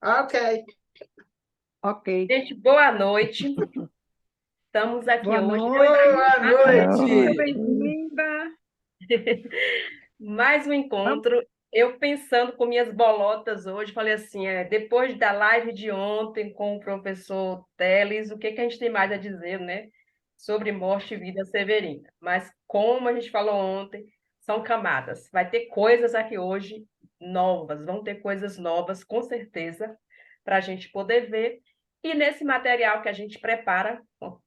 Ok. Ok. Gente, boa noite. Estamos aqui Boa hoje. noite. Boa Seja noite. bem-vinda. Mais um Vamos- encontro. Eu pensando com minhas bolotas hoje, falei assim, depois da live de ontem com o professor Teles, o que que a gente tem mais a dizer, né? Sobre morte e vida severina. Mas como a gente falou ontem, são camadas. Vai ter coisas aqui hoje novas, vão ter coisas novas, com certeza, para a gente poder ver. E nesse material que a gente prepara,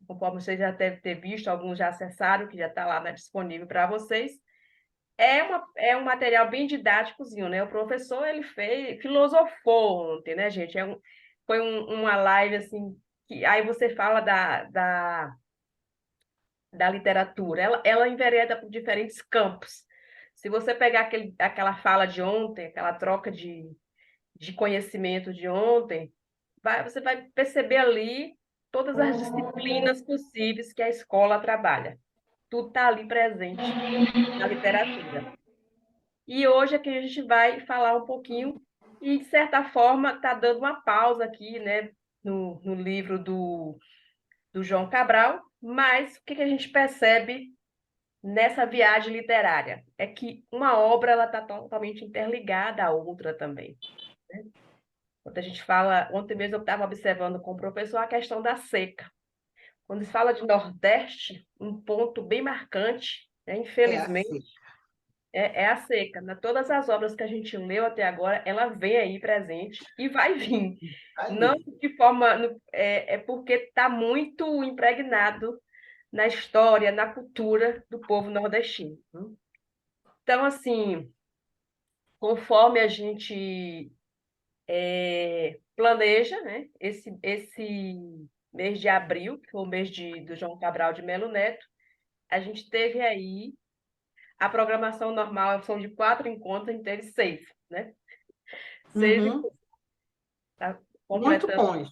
conforme vocês já devem ter visto, alguns já acessaram, que já está lá, né, disponível para vocês, é um material bem didáticozinho, né? O professor, ele filosofou ontem, né, gente? Uma live, assim, que aí você fala da literatura. Ela envereda por diferentes campos. Se você pegar aquela fala de ontem, aquela troca de conhecimento de ontem, você vai perceber ali todas as disciplinas possíveis que a escola trabalha. Tudo está ali presente na literatura. E hoje aqui a gente vai falar um pouquinho, e de certa forma está dando uma pausa aqui, né, no livro do João Cabral, mas o que a gente percebe nessa viagem literária? É que uma obra ela está totalmente interligada à outra também. Né? Quando a gente fala, ontem mesmo eu estava observando com o professor a questão da seca. Quando se fala de Nordeste, um ponto bem marcante, né, É infelizmente, assim. é a seca. Todas as obras que a gente leu até agora, ela vem aí presente e vai vir. Não Aí. de forma. É porque está muito impregnado na história, na cultura do povo nordestino. Então, assim, conforme a gente planeja, né, esse mês de abril, que foi o mês do João Cabral de Melo Neto, a gente teve aí a programação normal, são de 4 encontros, a gente teve 6, né? Seis, Uhum. tá Muito completando, bons.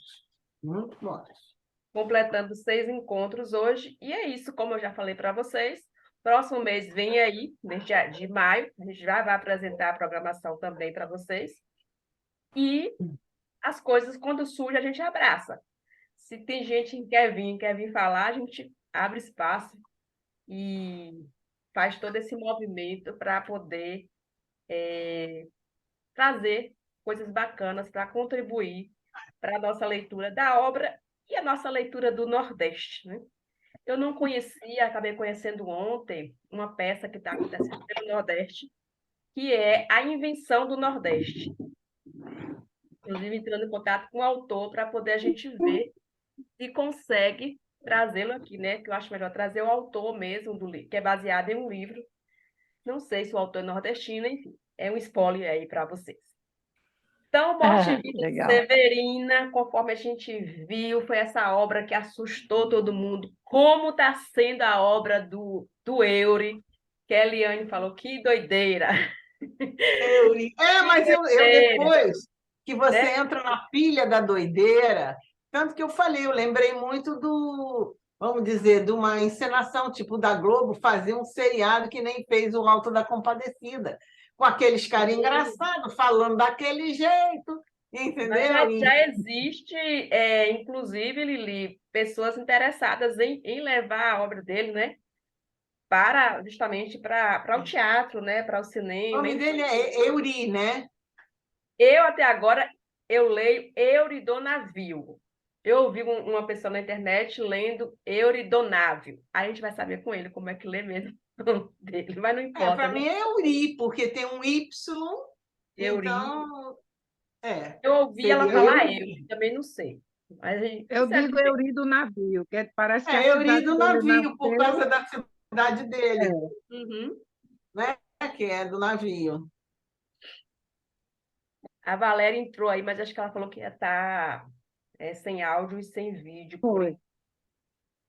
Muito bons. completando 6 encontros hoje. E é isso, como eu já falei para vocês. Próximo mês vem aí, mês de maio, a gente já vai apresentar a programação também para vocês. E as coisas, quando surge, a gente abraça. Se tem gente que quer vir falar, a gente abre espaço e faz todo esse movimento para poder trazer coisas bacanas para contribuir para a nossa leitura da obra e a nossa leitura do Nordeste, né? Eu não conhecia, acabei conhecendo ontem, uma peça que está acontecendo pelo Nordeste, que é A Invenção do Nordeste. Inclusive, entrando em contato com o autor para poder a gente ver se consegue trazê-lo aqui, né? Que eu acho melhor trazer o autor mesmo do livro, que é baseado em um livro. Não sei se o autor é nordestino, enfim, é um spoiler aí para vocês. Então, Morte e Vida de Legal. Severina, conforme a gente viu, foi essa obra que assustou todo mundo. Como está sendo a obra do Eury, que a Eliane falou, que doideira, que Mas eu doideira, depois que você né? entra na pilha da doideira, tanto que eu falei, eu lembrei muito vamos dizer, de uma encenação tipo da Globo, fazer um seriado que nem fez o Alto da Compadecida, com aqueles caras engraçados, falando daquele jeito, Mas entendeu? já existe, inclusive, Lili, pessoas interessadas em levar a obra dele, né? Justamente para o teatro, né? Para o O cinema, nome dele enfim. é Euri, né? Eu, até agora, eu leio Euridonavio. Eu ouvi uma pessoa na internet lendo Euridonávio. Aí a gente vai saber com ele como é que lê mesmo o nome dele, mas não importa, Para né? mim é Euri, porque tem um Y, Euri. então, Eu ouvi ela seria falar eu, Euri. também não sei. Mas a gente Eu precisa digo ver. Euri do navio, que parece que a Euri cidade do dele navio, por nasceu. causa da cidade dele, É. Uhum. né? Que é do navio. A Valéria entrou aí, mas acho que ela falou que ia estar sem áudio e sem vídeo. Foi,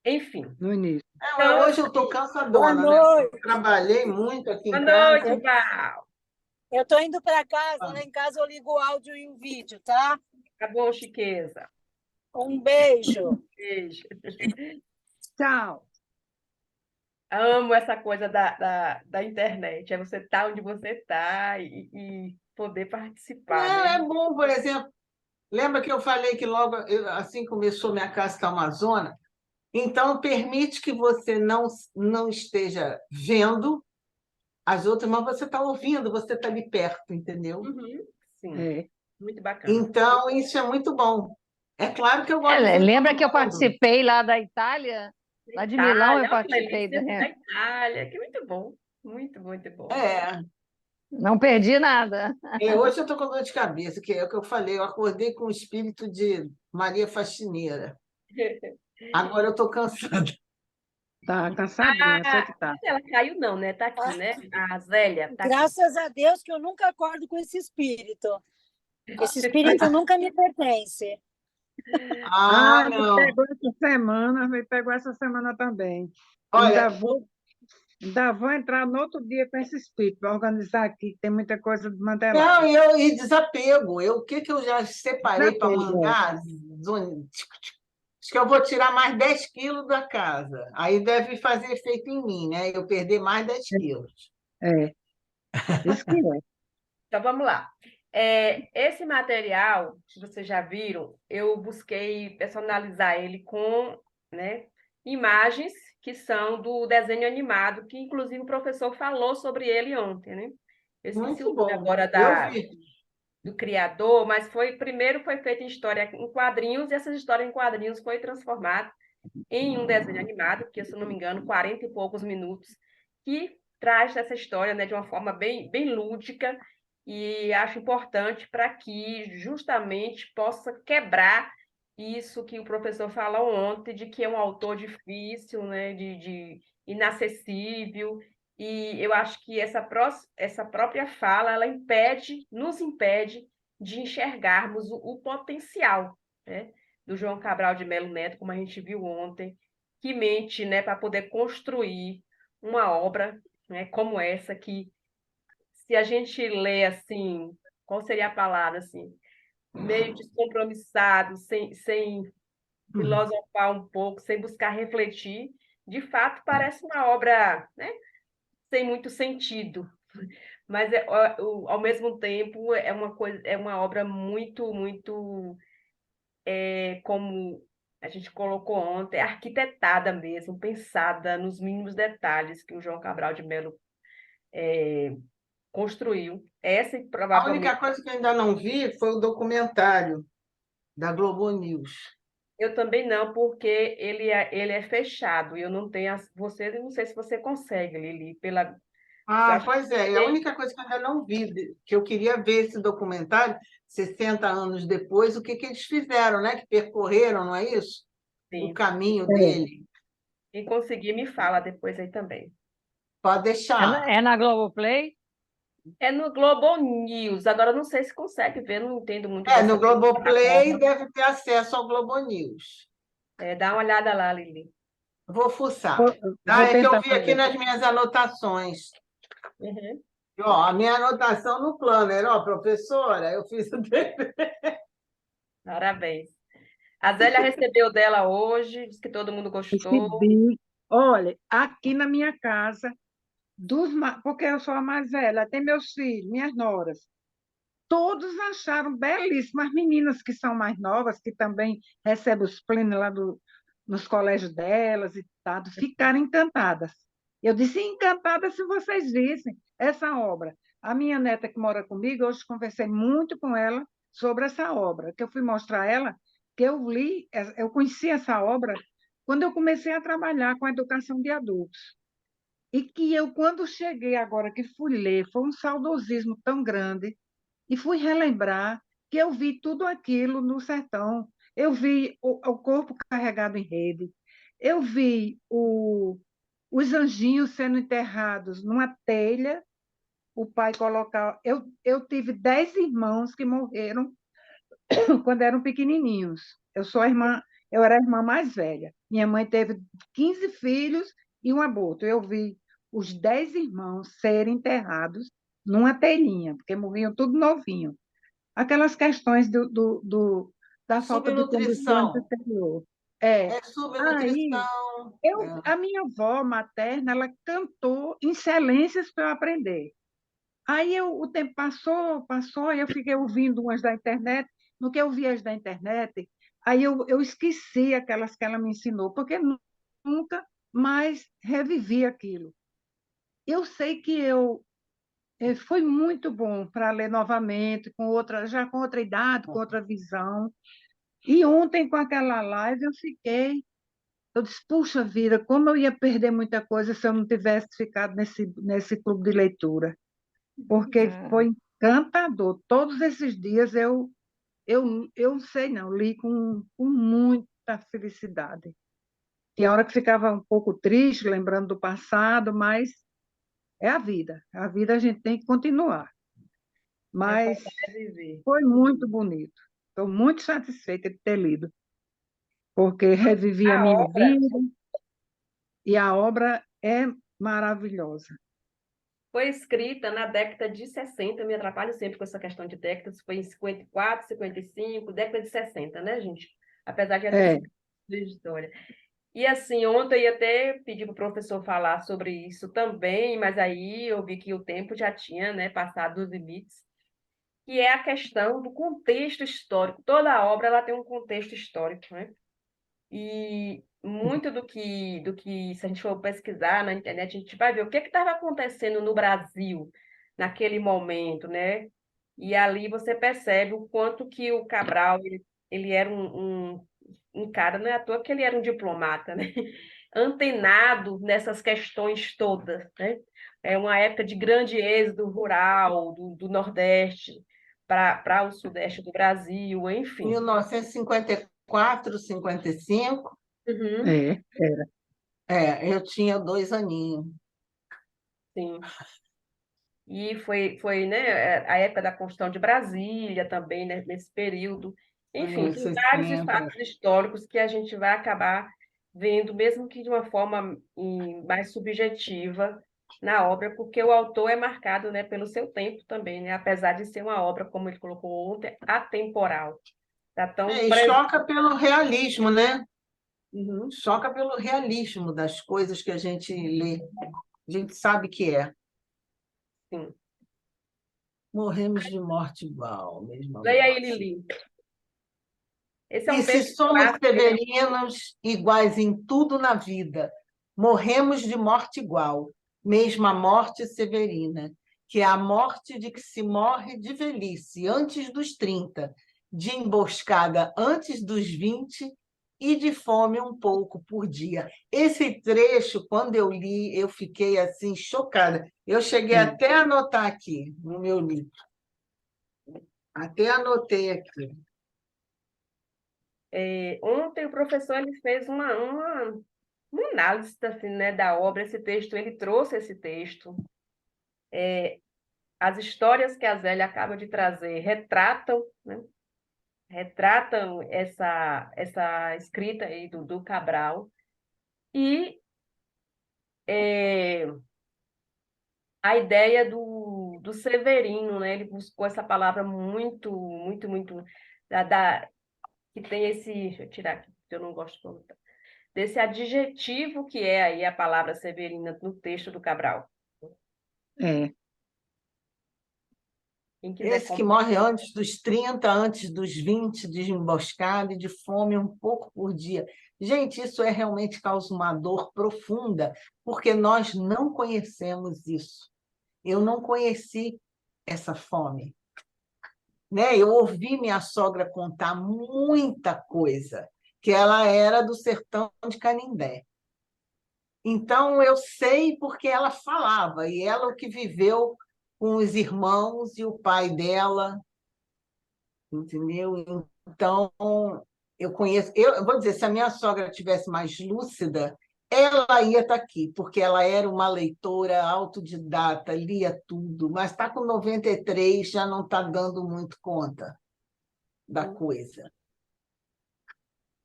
Enfim. no início. Então, Hoje eu estou assim, Boa cansadona, né? noite. Trabalhei muito aqui boa em noite, casa. Val. Eu estou indo para casa. Lá em casa eu ligo o áudio e o vídeo, tá? Acabou, Chiqueza. Um beijo. Beijo. Tchau. Amo essa coisa da internet. É você estar onde você está e poder participar, Não, né? é bom, por exemplo. Lembra que eu falei que logo assim começou minha casa está uma zona? Então, permite que você não esteja vendo as outras, mas você está ouvindo, você está ali perto, entendeu? Uhum, sim, É. muito bacana. Então, isso é muito bom. É claro que eu gosto de ver Lembra todo que eu mundo. participei lá da Itália? Lá de Milão eu Itália, olha, participei. Melissa da Itália, que muito bom. Muito, muito bom. É, Não perdi nada. hoje eu estou com dor de cabeça, que é o que eu falei, eu acordei com o espírito de Maria Faxineira. Agora eu estou cansada. Tá cansadinha, eu sei que tá. Ela caiu não, né? Tá aqui, né? A Zélia tá aqui. Graças a Deus que eu nunca acordo com esse espírito. Esse espírito nunca me pertence. Ah, Me não. pegou essa semana, me pegou essa semana também. Olha, Ainda vou entrar no outro dia com esse espírito, para organizar aqui, que tem muita coisa não, desmantelada. e desapego. O que eu já separei para Desapego, é. mandar? Acho que eu vou tirar mais 10 quilos da casa. Aí deve fazer efeito em mim, né? Eu perder mais 10 quilos. É, isso que é. Então vamos lá. Esse material, que vocês já viram, eu busquei personalizar ele com, né, imagens que são do desenho animado, que inclusive o professor falou sobre ele ontem, né? Eu esqueci o Muito nome bom. agora Eu vi. do criador, mas primeiro foi feita em história em quadrinhos, e essa história em quadrinhos foi transformada em um desenho animado, que, se eu não me engano, 40 e poucos minutos, que traz essa história, né, de uma forma bem, bem lúdica, e acho importante para que justamente possa quebrar isso que o professor falou ontem, de que é um autor difícil, né, de inacessível, e eu acho que essa própria fala, ela nos impede de enxergarmos o potencial, né, do João Cabral de Melo Neto, como a gente viu ontem, que mente, né, para poder construir uma obra, né, como essa, que se a gente lê assim, qual seria a palavra assim, meio descompromissado, sem filosofar um pouco, sem buscar refletir, de fato parece uma obra, né, sem muito sentido, mas ao mesmo tempo é uma obra muito, muito como a gente colocou ontem, arquitetada mesmo, pensada nos mínimos detalhes que o João Cabral de Melo construiu. Essa A única provavelmente coisa que eu ainda não vi foi o documentário da Globo News. eu também não, porque ele é fechado. E eu não tenho você, eu não sei se você consegue, Lili, eu Ah, acho pois é. que É a única coisa que eu ainda não vi, que eu queria ver esse documentário, 60 anos depois, o que que eles fizeram, né? Que percorreram, não é isso? O sim. caminho É. dele. Quem conseguir me fala depois aí também. Pode É na, deixar. é na Globoplay? É no Globo News. Agora eu não sei se consegue ver, não entendo muito dessa No Globoplay plataforma. deve ter acesso ao Globo News. Dá uma olhada lá, Lili. Vou fuçar. Vou, Tá? vou É que eu tentar vi aqui fazer. nas minhas anotações. Uhum. Ó, a minha anotação no planner, ó, professora, eu fiz o dever. Parabéns. A Zélia recebeu dela hoje, disse que todo mundo gostou. Recebi. Olha, aqui na minha casa, porque eu sou a mais velha, tem meus filhos, minhas noras. Todos acharam belíssimas. As meninas que são mais novas, que também recebem os prêmios lá nos colégios delas e tal, ficaram encantadas. Eu disse, encantada se vocês vissem essa obra. A minha neta que mora comigo, hoje conversei muito com ela sobre essa obra, que eu fui mostrar a ela que eu li, eu conheci essa obra quando eu comecei a trabalhar com a educação de adultos. E que eu, quando cheguei agora, que fui ler, foi um saudosismo tão grande, e fui relembrar que eu vi tudo aquilo no sertão. Eu vi o corpo carregado em rede, eu vi os anjinhos sendo enterrados numa telha, o pai colocar. Eu tive 10 irmãos que morreram quando eram pequenininhos. Eu era a irmã mais velha. Minha mãe teve 15 filhos e um aborto. Eu vi os 10 irmãos serem enterrados numa telhinha, porque morriam tudo novinho. Aquelas questões da falta de condições do Subnutrição. exterior. É. É Aí, subnutrição. a minha avó materna, ela cantou excelências para eu aprender. Aí o tempo passou, passou, e eu fiquei ouvindo umas da internet, no que eu vi da internet, aí eu esqueci aquelas que ela me ensinou, porque nunca mais revivi aquilo. Eu sei que foi muito bom para ler novamente, já com outra idade, com outra visão. E ontem, com aquela live, eu disse, puxa vida, como eu ia perder muita coisa se eu não tivesse ficado nesse clube de leitura, porque foi encantador. Todos esses dias eu sei não, li com muita felicidade. Tinha hora que ficava um pouco triste, lembrando do passado, mas é a vida. A vida a gente tem que continuar. Mas Recordar é viver. foi muito bonito. Estou muito satisfeita de ter lido, porque revivi a A minha obra vida e a obra é maravilhosa. foi escrita na década de 60, me atrapalho sempre com essa questão de décadas, foi em 54, 55, década de 60, né, gente? Apesar de É, de história. E assim, ontem eu ia até pedir para o professor falar sobre isso também, mas aí eu vi que o tempo já tinha, né, passado dos limites, que é a questão do contexto histórico. Toda a obra ela tem um contexto histórico, né? E muito do que, se a gente for pesquisar na internet, a gente vai ver o que estava acontecendo no Brasil naquele momento, né? E ali você percebe o quanto que o Cabral ele era um cara, não é à toa que ele era um diplomata, né? Antenado nessas questões todas, né? É uma época de grande êxodo rural do Nordeste para o Sudeste do Brasil, enfim. 1954, 55, Uhum, é, eu tinha 2 aninhos. sim. E foi, né, a época da construção de Brasília também, né, nesse período. Enfim, tem Conheço vários sempre. fatos históricos que a gente vai acabar vendo, mesmo que de uma forma mais subjetiva na obra, porque o autor é marcado, né, pelo seu tempo também, né, apesar de ser uma obra, como ele colocou ontem, atemporal. Está tão E presente. choca pelo realismo, né? Uhum, Choca pelo realismo das coisas que a gente lê. A gente sabe que é. sim. Morremos de morte igual, mesma Leia aí, morte. Lili. Esse é E um se texto somos clássico. severinos, iguais em tudo na vida, morremos de morte igual, mesma morte severina, que é a morte de que se morre de velhice antes dos 30, de emboscada antes dos 20 e de fome um pouco por dia. Esse trecho, quando eu li, eu fiquei assim chocada. Eu cheguei é. até a anotar aqui no meu livro. Até anotei aqui. Ontem o professor ele fez uma análise assim, né, da obra, esse texto, ele trouxe esse texto. As histórias que a Zélia acaba de trazer retratam, né, retratam essa escrita aí do Cabral. E é, a ideia do Severino, né, ele buscou essa palavra muito, muito, muito, que tem esse, deixa eu tirar aqui, porque eu não gosto de colocar, desse adjetivo que é aí a palavra severina no texto do Cabral. É. Quem quiser Esse que morre antes dos 30, antes dos 20, de emboscada e de fome um pouco por dia. Gente, isso realmente causa uma dor profunda, porque nós não conhecemos isso. Eu não conheci essa fome, né? Eu ouvi minha sogra contar muita coisa, que ela era do sertão de Canindé. Então, eu sei porque ela falava, e ela o que viveu com os irmãos e o pai dela, entendeu? Então, eu conheço. Eu vou dizer, se a minha sogra tivesse mais lúcida, ela ia estar aqui, porque ela era uma leitora autodidata, lia tudo, mas está com 93, já não está dando muito conta da coisa.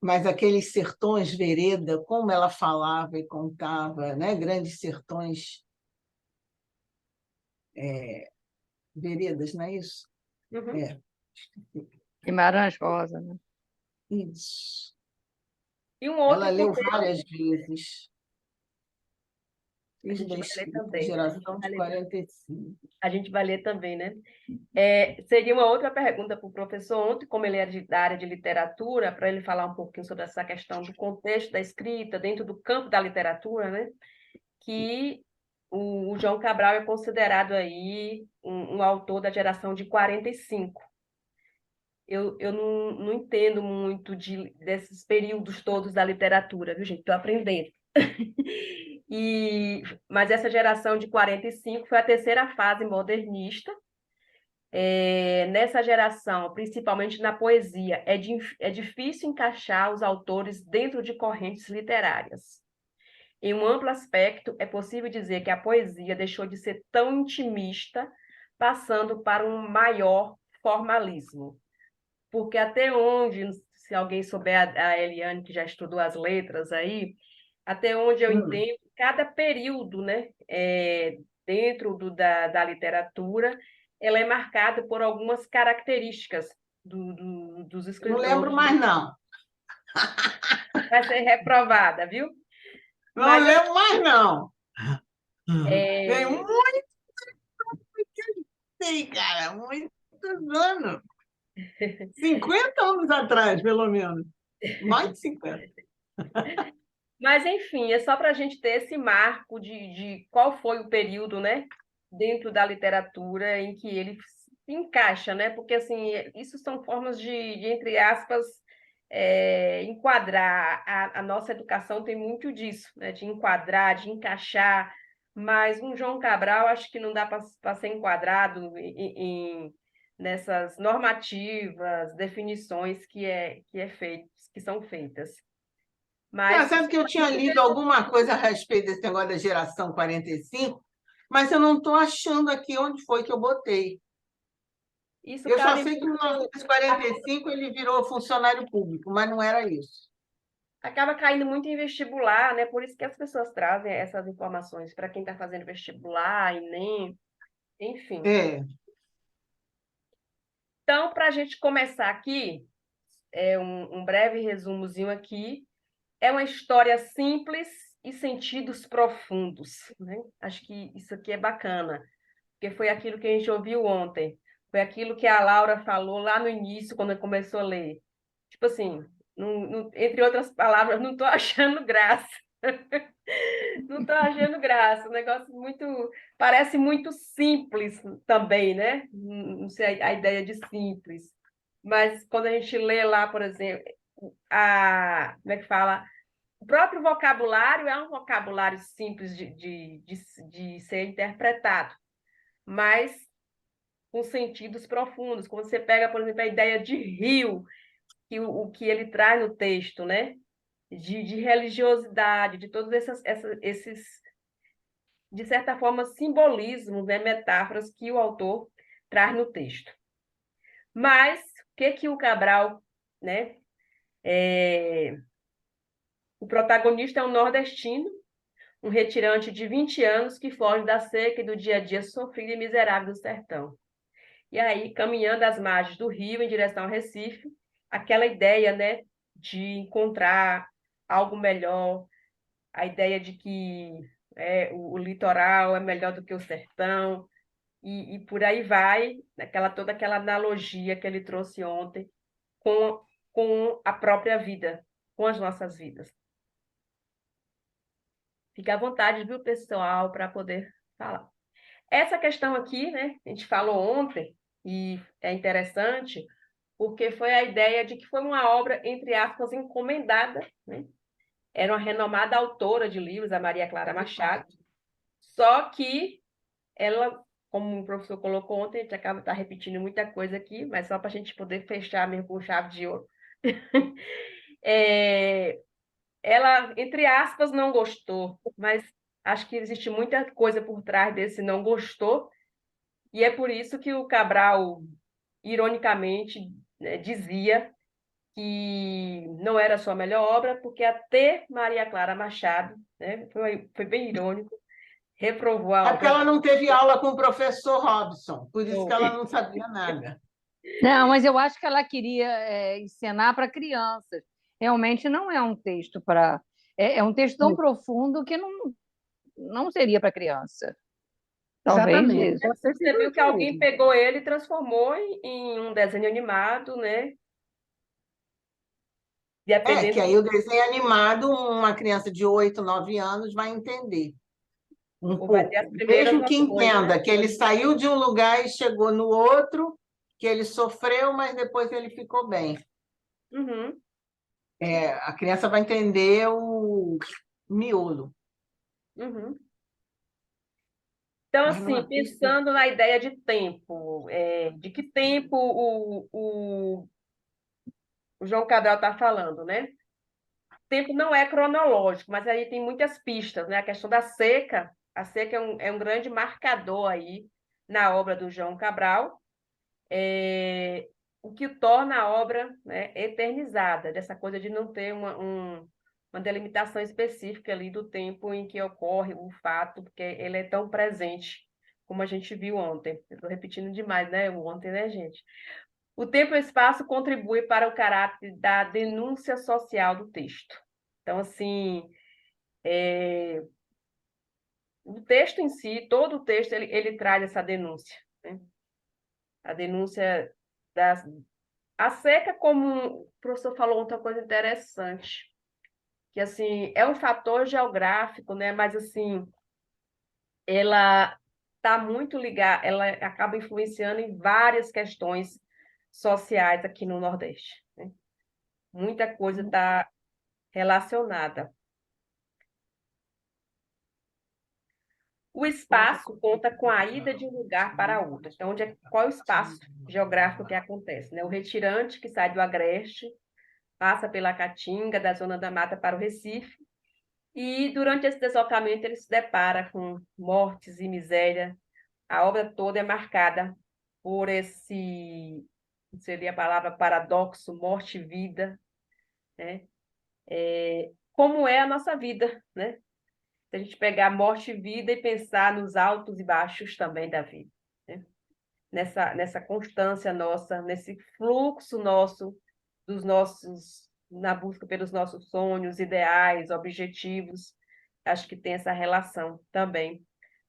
Mas aqueles sertões vereda, como ela falava e contava, né? Grandes sertões veredas, não é isso? Uhum. É, Guimarães Rosa, né? isso. E um Ela outro leu contexto, várias vezes. A gente vai ler também. Geração de 45. A gente vai ler também, né? Seria uma outra pergunta para o professor ontem, como ele é da área de literatura, para ele falar um pouquinho sobre essa questão do contexto da escrita dentro do campo da literatura, né? Que o João Cabral é considerado aí um autor da geração de 45. Eu não entendo muito desses períodos todos da literatura, viu, gente? Estou aprendendo. Mas essa geração de 45 foi a terceira fase modernista. Nessa geração, principalmente na poesia, é difícil encaixar os autores dentro de correntes literárias. Em um amplo aspecto, é possível dizer que a poesia deixou de ser tão intimista, passando para um maior formalismo. Porque até onde, se alguém souber, a Eliane, que já estudou as letras aí, até onde eu entendo, cada período, né, dentro da literatura, ela é marcada por algumas características dos Não escritores. lembro mais, não. Vai ser reprovada, viu? Não lembro mais, não. Tem É, muito tem, cara, muitos anos. 50 anos atrás, pelo menos. Mais de 50. Mas, enfim, é só para a gente ter esse marco de qual foi o período, né, dentro da literatura em que ele se encaixa, né? Porque, assim, isso são formas de entre aspas, enquadrar. A nossa educação tem muito disso, né? De enquadrar, de encaixar, mas um João Cabral acho que não dá para ser enquadrado nessas normativas, definições que são feitas. Mas Sabe que eu tinha lido alguma coisa a respeito desse negócio da geração 45, mas eu não estou achando aqui onde foi que eu botei. isso Eu só cabe sei que em 1945 ele virou funcionário público, mas não era isso. acaba caindo muito em vestibular, né? Por isso que as pessoas trazem essas informações para quem está fazendo vestibular, enfim. Então, para a gente começar aqui, um breve resumozinho aqui, é uma história simples e sentidos profundos, né? Acho que isso aqui é bacana, porque foi aquilo que a gente ouviu ontem, foi aquilo que a Laura falou lá no início, quando começou a ler. Tipo assim, entre outras palavras, não estou achando graça. Não estou achando graça. Um negócio muito. Parece muito simples também, né? Não sei a ideia de simples. Mas quando a gente lê lá, por exemplo, como é que fala? O próprio vocabulário é um vocabulário simples de ser interpretado, mas com sentidos profundos. Quando você pega, por exemplo, a ideia de rio, que o que ele traz no texto, né? De religiosidade, de todos esses, de certa forma, simbolismos, né? Metáforas que o autor traz no texto. Mas, o que o Cabral, né? O protagonista é um nordestino, um retirante de 20 anos que foge da seca e do dia a dia sofrido e miserável do sertão. E aí, caminhando às margens do rio em direção ao Recife, aquela ideia, né, de encontrar algo melhor, a ideia de que o litoral é melhor do que o sertão, e por aí vai, toda aquela analogia que ele trouxe ontem com a própria vida, com as nossas vidas. Fique à vontade, viu, pessoal, para poder falar. Essa questão aqui, né, a gente falou ontem, e é interessante, porque foi a ideia de que foi uma obra, entre aspas, encomendada, né? Era uma renomada autora de livros, a Maria Clara Machado, só que ela, como o professor colocou ontem, a gente acaba repetindo muita coisa aqui, mas só para a gente poder fechar mesmo com chave de ouro. Ela, entre aspas, não gostou, mas acho que existe muita coisa por trás desse não gostou, e é por isso que o Cabral, ironicamente, né, dizia que não era a sua melhor obra, porque até Maria Clara Machado, né, foi bem irônico, reprovou a É porque obra. ela não teve aula com o professor Robson, por isso que ela não sabia nada. Não, mas eu acho que ela queria ensinar para crianças. Realmente não é um texto para. É um texto tão profundo que não seria para criança. Talvez Exatamente. isso. Pode ser Você viu que simbologia alguém mesmo. pegou ele e transformou em um desenho animado, né? Que Dependendo aí o desenho animado, uma criança de 8, 9 anos vai entender um ou vai ter as pouco. primeiras Mesmo que noções, né? entenda que ele saiu de um lugar e chegou no outro, que ele sofreu, mas depois ele ficou bem. Uhum, A criança vai entender o miolo, uhum. Então, mas assim, numa pista. pensando na ideia de tempo, de que tempo o João Cabral está falando, né? Tempo não é cronológico, mas aí tem muitas pistas, né? A questão da seca, a seca é um grande marcador aí na obra do João Cabral, o que torna a obra, né, eternizada, dessa coisa de não ter uma delimitação específica ali do tempo em que ocorre o fato, porque ele é tão presente, como a gente viu ontem. Estou repetindo demais, né? O ontem, né, gente? O tempo e o espaço contribuem para o caráter da denúncia social do texto. Então, assim, o texto em si, todo o texto, ele traz essa denúncia, né? A denúncia das, a seca, como o professor falou, outra coisa interessante, que assim é um fator geográfico, né? Mas assim ela está muito ligada, ela acaba influenciando em várias questões sociais aqui no Nordeste, né? Muita coisa está relacionada. O espaço conta com a ida de um lugar para outro. Então, qual é o espaço geográfico que acontece, né? O retirante que sai do Agreste passa pela Caatinga, da Zona da Mata para o Recife, e durante esse deslocamento ele se depara com mortes e miséria. A obra toda é marcada por esse, seria a palavra paradoxo, morte e vida, né? Como é a nossa vida, né? Se a gente pegar morte e vida e pensar nos altos e baixos também da vida, né? Nessa constância nossa, nesse fluxo nosso, na busca pelos nossos sonhos, ideais, objetivos. Acho que tem essa relação também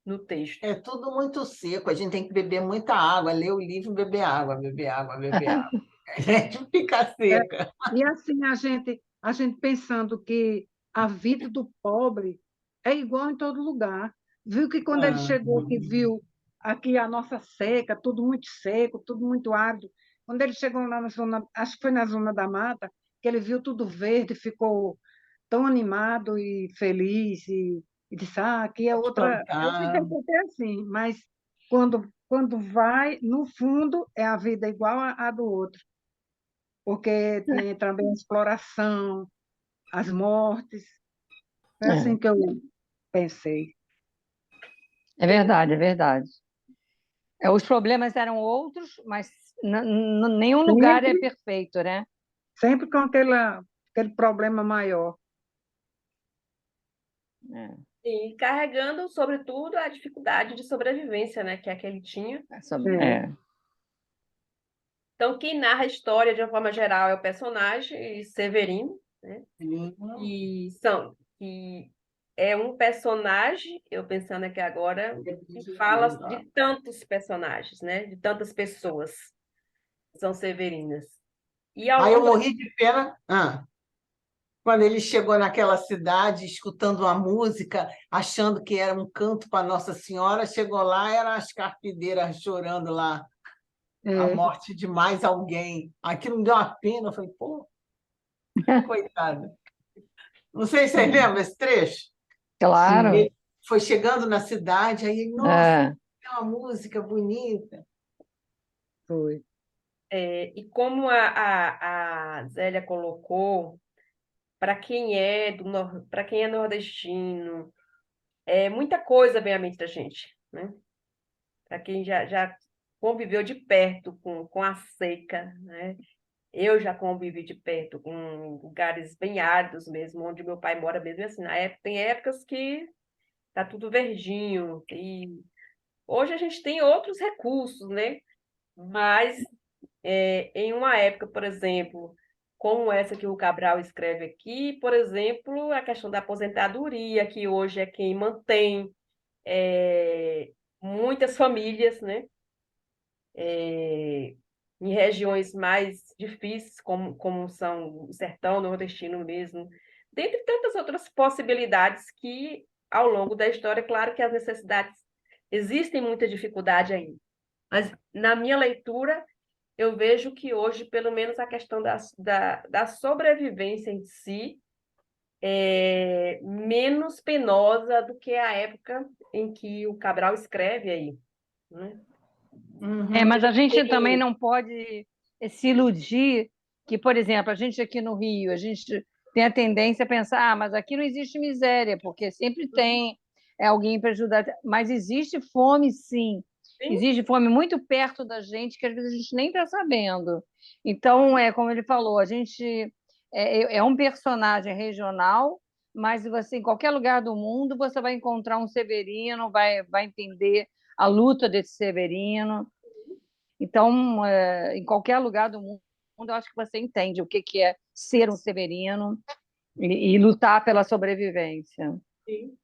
no texto. É tudo muito seco, a gente tem que beber muita água, ler o livro e beber água, beber água, beber água. A gente fica É, seca. e assim a gente pensando que a vida do pobre é igual em todo lugar. Viu que quando ele Ah, chegou, que viu aqui a nossa seca, tudo muito seco, tudo muito árido, quando ele chegou lá na zona, acho que foi na zona da mata, que ele viu tudo verde, ficou tão animado e feliz e disse, aqui é outra. Eu fiquei plantado. até assim, mas quando vai, no fundo, é a vida igual à do outro porque tem também a exploração, as mortes. Foi assim que eu pensei. É verdade, é verdade. Os problemas eram outros, mas nenhum lugar é Sempre, perfeito, né? sempre com aquele problema maior. É, E carregando, sobretudo, a dificuldade de sobrevivência, né, que é que ele tinha. É, Então, quem narra a história, de uma forma geral, é o personagem Severino, né? Que é um personagem, eu pensando aqui agora, que fala de tantos personagens, né? De tantas pessoas que são severinas. E ao Aí eu longo morri de pena. Quando ele chegou naquela cidade, escutando uma música, achando que era um canto para Nossa Senhora, chegou lá, eram as carpideiras chorando lá, a é, morte de mais alguém. Aquilo me deu uma pena, eu falei, pô, coitada. Não sei se vocês lembram esse trecho. claro. sim, Ele foi chegando na cidade, aí, nossa, É, é uma música bonita. foi. e como a Zélia colocou, para quem é nordestino, muita coisa vem à mente da gente, né? Para quem já conviveu de perto com a seca, né? Eu já convivi de perto com lugares bem áridos mesmo, onde meu pai mora mesmo, e assim, tem épocas que tá tudo verdinho, e hoje a gente tem outros recursos, né? Mas em uma época, por exemplo, como essa que o Cabral escreve aqui, por exemplo, a questão da aposentadoria, que hoje é quem mantém muitas famílias, né? Em regiões mais difíceis, como são o sertão nordestino mesmo, dentre tantas outras possibilidades que, ao longo da história, claro que as necessidades existem muita dificuldade ainda. Mas, na minha leitura, eu vejo que hoje, pelo menos, a questão da sobrevivência em si é menos penosa do que a época em que o Cabral escreve aí, né? Mas a gente também Tem- não pode se iludir que, por exemplo, a gente aqui no Rio, a gente tem a tendência a pensar, mas aqui não existe miséria, porque sempre tem alguém para ajudar. Mas existe fome, sim. Sim, Existe fome muito perto da gente, que às vezes a gente nem está sabendo. Então, como ele falou, a gente é um personagem regional, mas você, em qualquer lugar do mundo, você vai encontrar um Severino, vai entender a luta desse Severino. Então, em qualquer lugar do mundo, eu acho que você entende o que é ser um Severino e lutar pela sobrevivência. sim.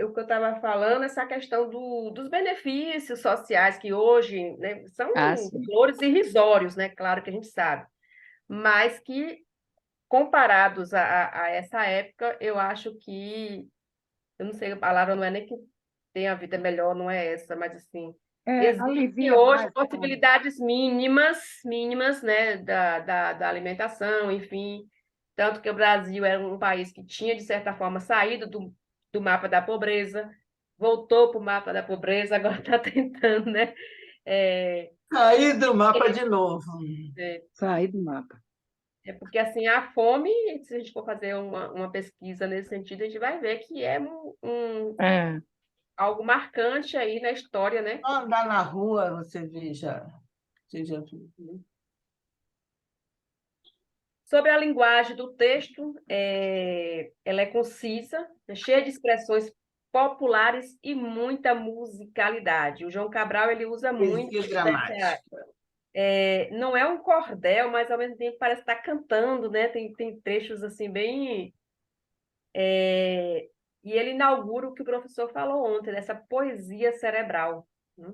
O que eu estava falando, essa questão dos benefícios sociais que hoje, né, são Ah, sim. valores irrisórios, né? Claro que a gente sabe, mas que, comparados a essa época, eu acho que, eu não sei, a palavra não é nem que tem a vida melhor, não é essa, mas assim, existem Alivia hoje mais a fome. possibilidades mínimas, né, da alimentação, enfim, tanto que o Brasil era um país que tinha, de certa forma, saído do mapa da pobreza, voltou para o mapa da pobreza, agora está tentando, né? É, Sair do mapa de novo. é, Sair do mapa. porque assim, a fome, se a gente for fazer uma pesquisa nesse sentido, a gente vai ver que é É. algo marcante aí na história, né? Só andar na rua, você já viu. Sobre a linguagem do texto, ela é concisa, é cheia de expressões populares e muita musicalidade. O João Cabral ele usa muito Poesia dramática. não é um cordel, mas ao mesmo tempo parece estar cantando, né? Tem trechos assim bem e ele inaugura o que o professor falou ontem, dessa poesia cerebral, né?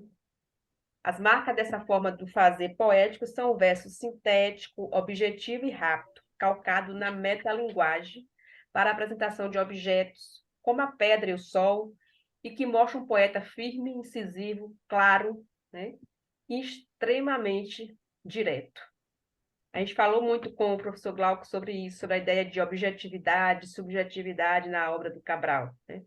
As marcas dessa forma do fazer poético são o verso sintético, objetivo e rápido, calcado na metalinguagem, para a apresentação de objetos, como a pedra e o sol, e que mostra um poeta firme, incisivo, claro, né? E extremamente direto. A gente falou muito com o professor Glauco sobre isso, sobre a ideia de objetividade, subjetividade na obra do Cabral, né?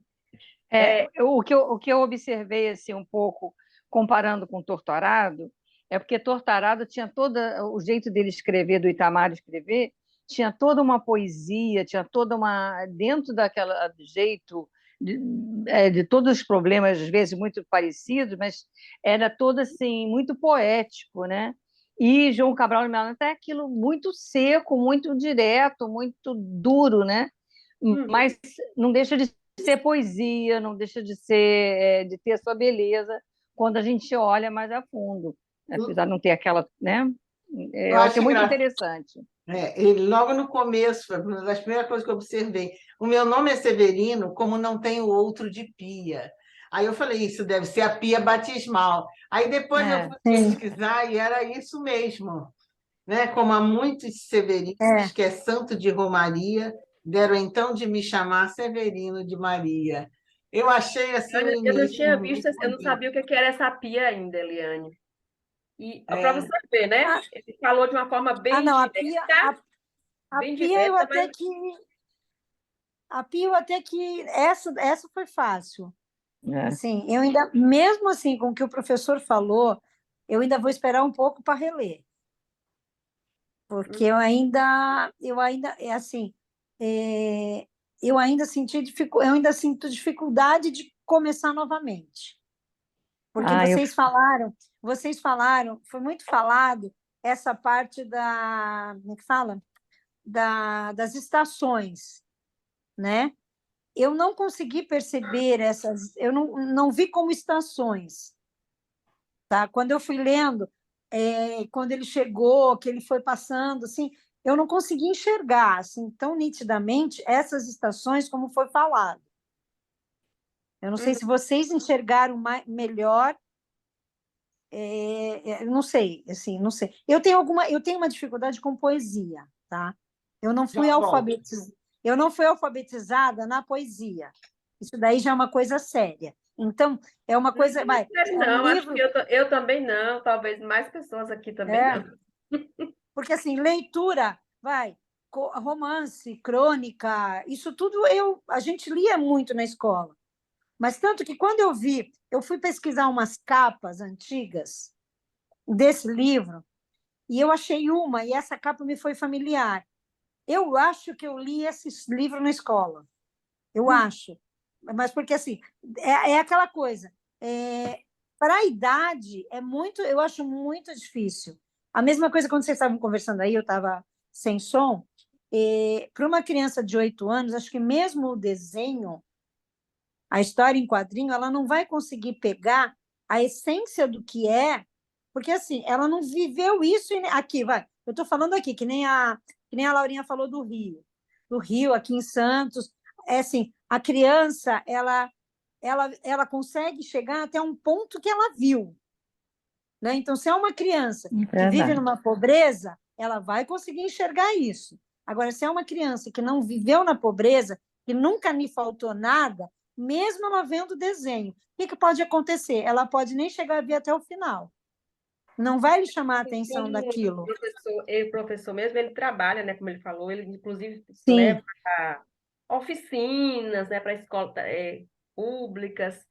O que eu observei assim, um pouco, comparando com Torturado, é porque Torturado tinha todo o jeito dele escrever, do Itamar escrever, tinha toda uma poesia, tinha toda uma. Dentro daquela do jeito, de todos os problemas, às vezes muito parecidos, mas era todo assim, muito poético, né? E João Cabral de Melo é aquilo muito seco, muito direto, muito duro, né? Uhum. Mas não deixa de ser poesia, não deixa de ser, de ter a sua beleza quando a gente olha mais a fundo, apesar de não ter aquela, né? Eu Eu achei acho muito engraçado. interessante. Ele, logo no começo, foi uma das primeiras coisas que eu observei. O meu nome é Severino, como não tem o outro de pia. Aí eu falei, isso deve ser a pia batismal. Aí depois eu É, fui Sim, pesquisar e era isso mesmo, né? Como há muitos severinos, é. que é santo de Romaria, deram então de me chamar Severino de Maria. Eu achei assim o Eu não início tinha visto, muito eu não bonito. sabia o que era essa pia ainda, Eliane. E para você É. ver, né? Ah, Ele falou de uma forma bem não, direta, a pia eu até mas que a pia eu até que essa foi fácil. é. Assim, eu ainda, mesmo assim, com o que o professor falou, eu ainda vou esperar um pouco para reler, porque é assim, é, eu ainda sinto dificuldade de começar novamente, porque Ah, eu, vocês falaram, foi muito falado essa parte como é que fala? Das estações, né? Eu não consegui perceber eu não vi como estações. Tá? Quando eu fui lendo, quando ele chegou, que ele foi passando, assim, eu não consegui enxergar assim tão nitidamente essas estações como foi falado. Eu não sei se vocês enxergaram melhor. Não sei, assim, não sei. Eu tenho uma dificuldade com poesia, tá? Eu não fui Já volto. eu não fui alfabetizada na poesia. Isso daí já é uma coisa séria. Então, é uma coisa, vai, é um Não, acho livro, que eu também não, talvez mais pessoas aqui também é, não. porque assim, leitura, vai, romance, crônica, isso tudo a gente lia muito na escola. Mas tanto que quando eu fui pesquisar umas capas antigas desse livro, e eu achei uma, e essa capa me foi familiar. Eu acho que eu li esse livro na escola. Eu acho. Mas porque, assim, é aquela coisa. Para a idade, eu acho muito difícil. A mesma coisa quando vocês estavam conversando aí, eu estava sem som. Para uma criança de 8 anos, acho que mesmo o desenho, a história em quadrinho, ela não vai conseguir pegar a essência do que é, porque assim, ela não viveu isso aqui, vai. Eu estou falando aqui, que nem a Laurinha falou do Rio, aqui em Santos. É assim, a criança, ela consegue chegar até um ponto que ela viu, né? Então, se é uma criança que vive Verdade. numa pobreza, ela vai conseguir enxergar isso. Agora, se é uma criança que não viveu na pobreza, que nunca lhe faltou nada, mesmo ela vendo desenho, o que pode acontecer? Ela pode nem chegar a ver até o final. Não vai lhe chamar a atenção daquilo. O professor mesmo, ele trabalha, né, como ele falou, ele inclusive leva Sim, a oficinas, né, para escolas públicas.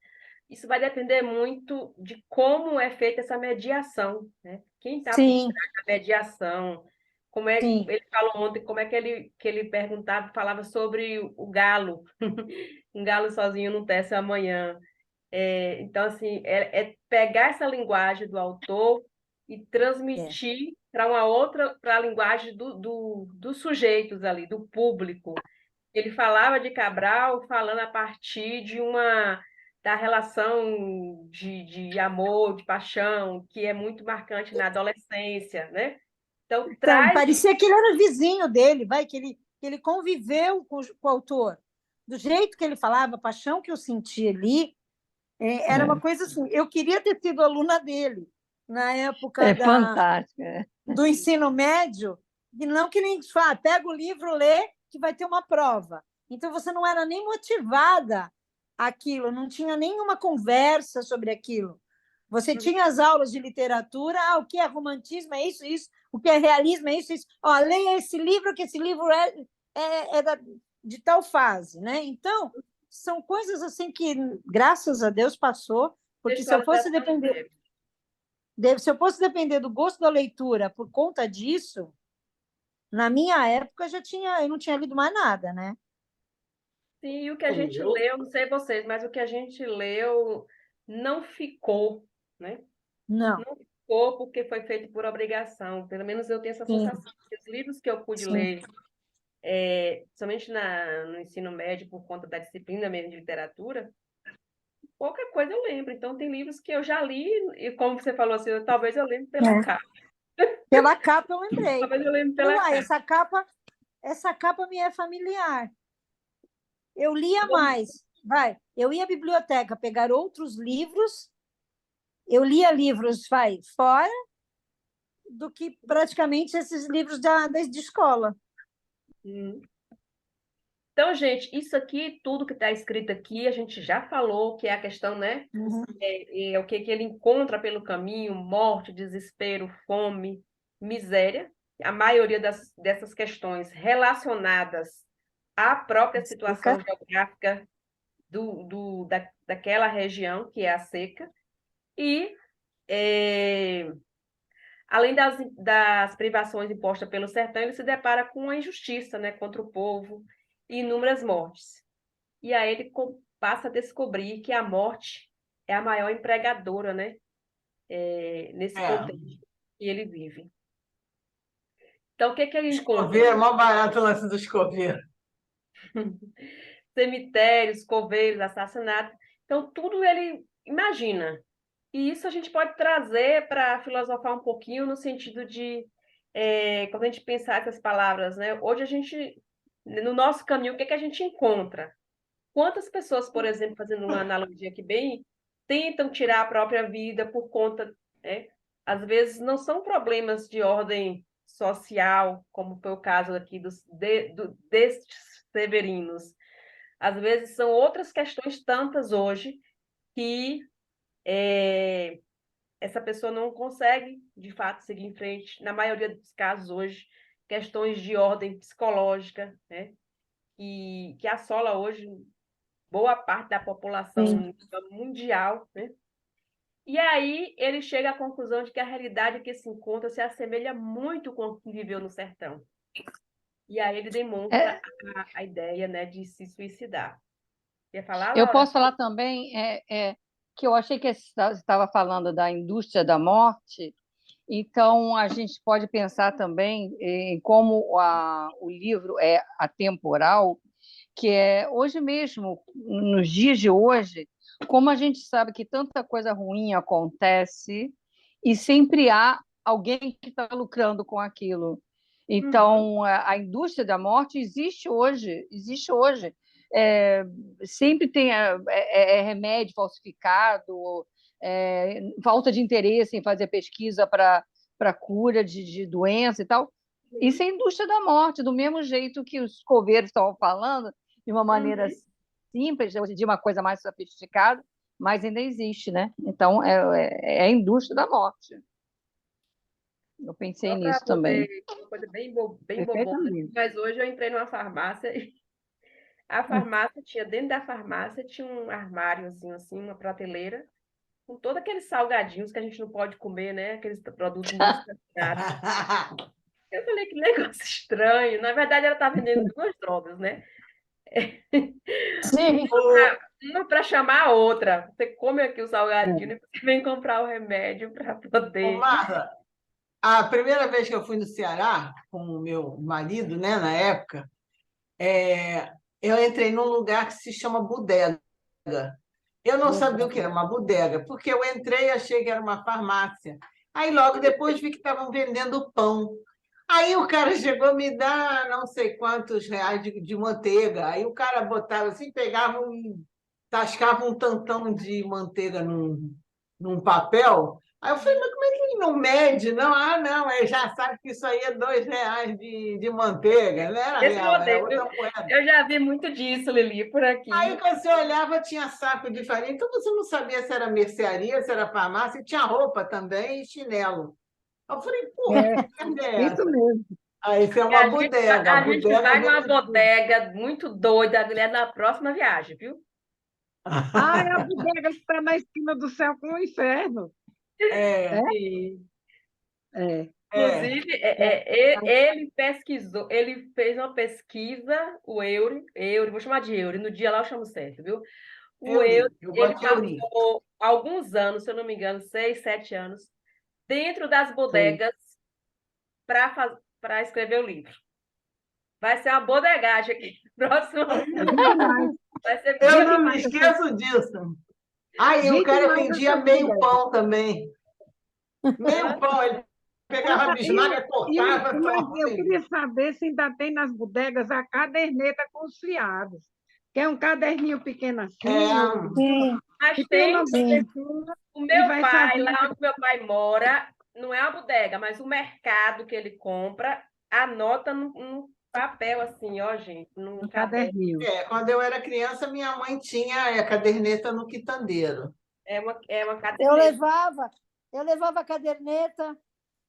Isso vai depender muito de como é feita essa mediação, né? Quem está por sim, trás da mediação, como é, sim. ele falou ontem, como é que ele falava sobre o galo, um galo sozinho não tece amanhã. Então, assim, é pegar essa linguagem do autor e É. transmitir para uma outra, para a linguagem dos sujeitos ali, do público. Ele falava de Cabral falando a partir da relação de amor, de paixão, que é muito marcante na adolescência, né? Então, Então, traz parecia que ele era vizinho dele, vai, que ele conviveu com o autor. Do jeito que ele falava, a paixão que eu sentia ali, era uma coisa assim. Eu queria ter sido aluna dele na época É fantástico. É. do ensino médio, e não que nem pega o livro, lê, que vai ter uma prova. Então, você não era nem motivada aquilo, não tinha nenhuma conversa sobre aquilo. Você tinha as aulas de literatura, o que é romantismo, é isso, isso, o que é realismo, é isso, isso. Leia esse livro, que esse livro de tal fase, né? Então, são coisas assim que, graças a Deus, passou, da porque escola brasileira. se eu fosse depender do gosto da leitura por conta disso, na minha época eu não tinha lido mais nada, né? Sim, e o que a gente leu, não sei vocês, mas o que a gente leu não ficou, né? Não, Não ficou porque foi feito por obrigação. Pelo menos eu tenho essa sim, sensação. Os livros que eu pude sim. ler, somente no ensino médio, por conta da disciplina mesmo de literatura, pouca coisa eu lembro. Então, tem livros que eu já li, e como você falou assim, talvez eu lembre pela É. capa. Pela capa eu lembrei. Talvez eu lembre Falei, pela uai, capa. essa capa me é familiar. Eu lia mais, vai. Eu ia à biblioteca pegar outros livros, eu lia livros, fora do que praticamente esses livros de escola. Hum. Então, gente, isso aqui, tudo que está escrito aqui, a gente já falou, que é a questão, né? Uhum. É o que ele encontra pelo caminho: morte, desespero, fome, miséria. A maioria dessas questões relacionadas à própria situação Explica. geográfica daquela região, que é a seca. E, além das privações impostas pelo sertão, ele se depara com a injustiça, né, contra o povo e inúmeras mortes. E aí ele passa a descobrir que a morte é a maior empregadora, né, nesse É. contexto que ele vive. Então, o que que ele encontra? Escoveiro, é mó barato o lance do escoveiro. Cemitérios, coveiros, assassinatos. Então, tudo ele imagina. E isso a gente pode trazer para filosofar um pouquinho no sentido de quando a gente pensar essas palavras, né? Hoje no nosso caminho, o que que a gente encontra? Quantas pessoas, por exemplo, fazendo uma analogia aqui bem, tentam tirar a própria vida por conta, né? Às vezes não são problemas de ordem social, como foi o caso aqui destes severinos. Às vezes são outras questões tantas hoje que essa pessoa não consegue, de fato, seguir em frente. Na maioria dos casos hoje, questões de ordem psicológica, né? Que assola hoje boa parte da população mundial, né? E aí ele chega à conclusão de que a realidade que se encontra se assemelha muito com o que viveu no sertão. E aí ele demonstra a ideia, né, de se suicidar. Quer falar, Eu Laura? posso falar também que eu achei que você estava falando da indústria da morte, então a gente pode pensar também em como o livro é atemporal, que é hoje mesmo, nos dias de hoje, como a gente sabe que tanta coisa ruim acontece e sempre há alguém que está lucrando com aquilo. Então, a indústria da morte existe hoje, existe hoje. É, sempre tem remédio falsificado, falta de interesse em fazer pesquisa para cura de doença e tal. Isso é a indústria da morte, do mesmo jeito que os coveiros estavam falando, de uma maneira simples, hoje em dia uma coisa mais sofisticada, mas ainda existe, né? Então, é a indústria da morte. Eu pensei Só para nisso também. poder, uma coisa bem bobona, Perfeitamente. mas hoje eu entrei numa farmácia e a farmácia tinha, dentro da farmácia, tinha um armáriozinho assim, uma prateleira, com todos aqueles salgadinhos que a gente não pode comer, né? Aqueles produtos industrializados. Eu falei, que negócio estranho. Na verdade, ela estava vendendo duas drogas, né? Sim. Uma para chamar a outra. Você come aqui o salgadinho e você vem comprar o remédio para Ô, poder. Marta, a primeira vez que eu fui no Ceará com o meu marido, né, na época, eu entrei num lugar que se chama bodega. Eu não sabia o que era uma bodega, porque eu entrei e achei que era uma farmácia. Aí logo depois vi que estavam vendendo pão. Aí o cara chegou a me dar não sei quantos reais de manteiga. Aí o cara botava assim, pegava tascava um tantão de manteiga num papel. Aí eu falei, mas como é que ele não mede? Não, não, ele já sabe que isso aí é 2 reais de manteiga. Não era Esse real, era modelo, outra moeda. eu já vi muito disso, Lili, por Aí aqui. quando você olhava, tinha saco de farinha. Então você não sabia se era mercearia, se era farmácia, e tinha roupa também e chinelo. Eu falei, pô, que merda é Isso essa? mesmo. Aí isso é E uma bodega. A a gente bodega vai numa vende tudo. bodega muito doida, né, na próxima viagem, viu? Ah, é a bodega que está na esquina do céu com o inferno. É? É, É. é. Inclusive, É. ele pesquisou, ele fez uma pesquisa, o Euri, vou chamar de Euri, no dia lá eu chamo certo, viu? O Euri, Eu ele gosto de Euri. passou alguns anos, se eu não me engano, 6, 7 anos, dentro das Sei. bodegas para escrever o livro. Vai ser uma bodegagem aqui. Próximo, É demais. vai ser Eu não me Demais. esqueço disso. Aí o Gente, cara mais vendia essas meio bodegas. pão também. Meio pão, ele pegava a bisnaga, cortava, Mas pronto. eu queria saber se ainda tem nas bodegas a caderneta com os fiados, que é um caderninho pequeno assim, É, Sim, que Mas tem o tem nome da pessoa o e meu vai pai, fazendo. lá onde meu pai mora, não é uma bodega, mas o mercado que ele compra anota num papel assim, ó, gente, num Um caderno. caderninho. quando eu era criança, minha mãe tinha a caderneta no quitandeiro. É uma eu caderneta. levava, eu levava a caderneta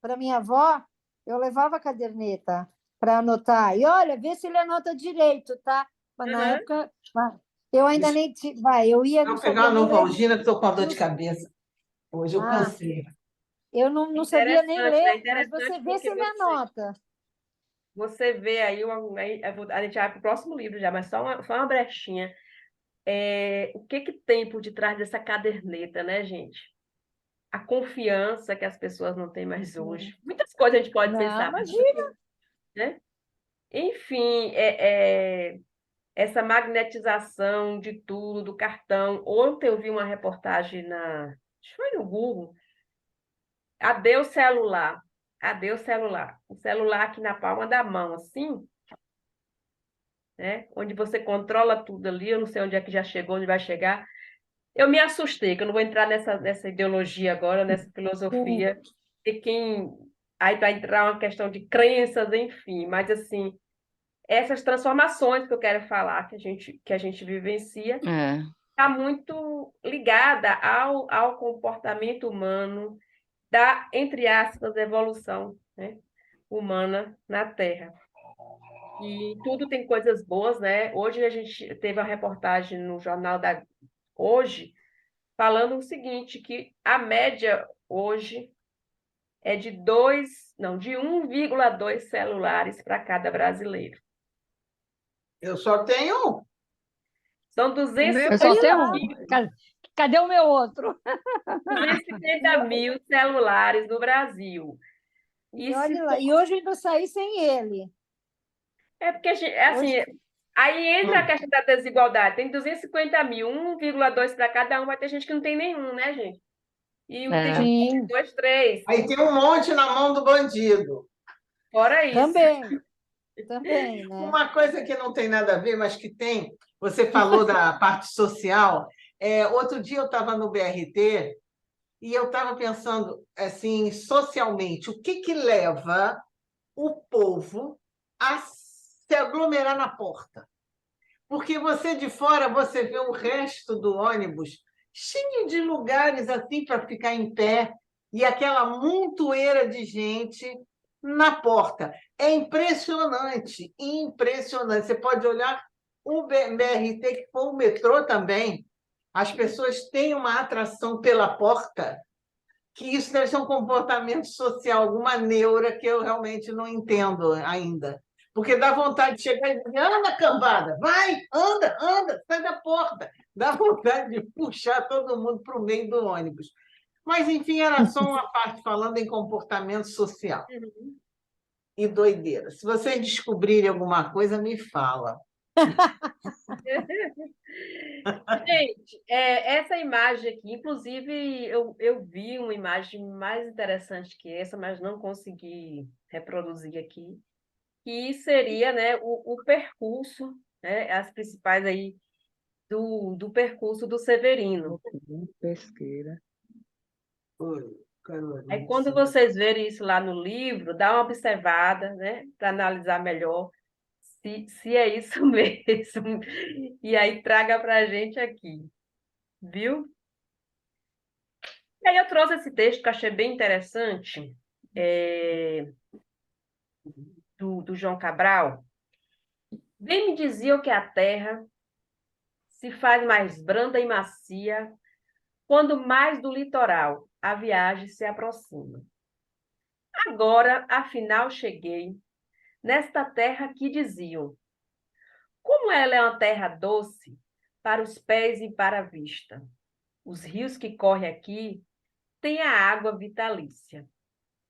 para minha avó, eu levava a caderneta para anotar. E olha, vê se ele anota direito, tá? Mas na Uhum. época, eu ainda Deixa nem. Vai, eu ia, não eu pegar sabia uma nem ler. Novalgina, que estou com a dor de cabeça. Hoje eu Ah, cansei. eu não sabia nem Interessante, né? ler, mas você Interessante vê se porque ele anota. você vê aí, a gente vai para o próximo livro já, mas só uma brechinha. O que tem por detrás dessa caderneta, né, gente? A confiança que as pessoas não têm mais hoje. Muitas coisas a gente pode Não, pensar, imagina. né? Enfim, essa magnetização de tudo, do cartão. Ontem eu vi uma reportagem acho que foi no Google, adeus celular. adeus celular. O celular aqui na palma da mão, assim, né? Onde você controla tudo ali, eu não sei onde é que já chegou, onde vai chegar. Eu me assustei, que eu não vou entrar nessa ideologia agora, nessa filosofia, e quem... Aí vai entrar uma questão de crenças, enfim, mas assim, essas transformações que eu quero falar, que a gente vivencia, É. está muito ligada ao comportamento humano, da, entre aspas, evolução, né, humana na Terra. E tudo tem coisas boas, né? Hoje a gente teve a reportagem no Jornal da Hoje, falando o seguinte, que a média hoje é de 1,2 celulares para cada brasileiro. Eu só tenho um. São O meu 250 Eu só tenho lá. um. Cadê o meu outro? 250 mil celulares no Brasil. E E se olha lá, e hoje eu ainda saí sem ele. é porque, assim, Hoje, aí entra a Hum. questão da desigualdade. Tem 250 mil, 1,2 para cada um, vai ter gente que não tem nenhum, né, gente? E tem É. gente que tem sim, 2, 3. Aí tem um monte na mão do bandido. Fora isso. também, né? Uma coisa que não tem nada a ver, mas que tem, você falou da parte social. Outro dia eu estava no BRT e eu estava pensando, assim, socialmente, o que leva o povo a se aglomerar na porta? Porque você de fora, você vê o resto do ônibus cheio de lugares assim para ficar em pé e aquela montoeira de gente na porta. É impressionante, impressionante. Você pode olhar o BRT, que foi o metrô também. As pessoas têm uma atração pela porta, que isso deve ser um comportamento social, alguma neura que eu realmente não entendo ainda. Porque dá vontade de chegar e dizer, anda, cambada, vai, anda, anda, sai da porta. Dá vontade de puxar todo mundo para o meio do ônibus. Mas, enfim, era só uma parte falando em comportamento social e doideira. Se vocês descobrirem alguma coisa, me fala. Gente, essa imagem aqui, inclusive, eu vi uma imagem mais interessante que essa, mas não consegui reproduzir aqui, que seria, né, o percurso, né, as principais aí do percurso do Severino. Pesqueira. Oi, Aí, Carolina. quando vocês verem isso lá no livro, dá uma observada, né, para analisar melhor se é isso mesmo. E aí traga para a gente aqui, viu? E aí eu trouxe esse texto que eu achei bem interessante, do João Cabral. Bem me diziam que a terra se faz mais branda e macia quando mais do litoral a viagem se aproxima. Agora, afinal, cheguei nesta terra que diziam, como ela é uma terra doce para os pés e para a vista. Os rios que correm aqui têm a água vitalícia,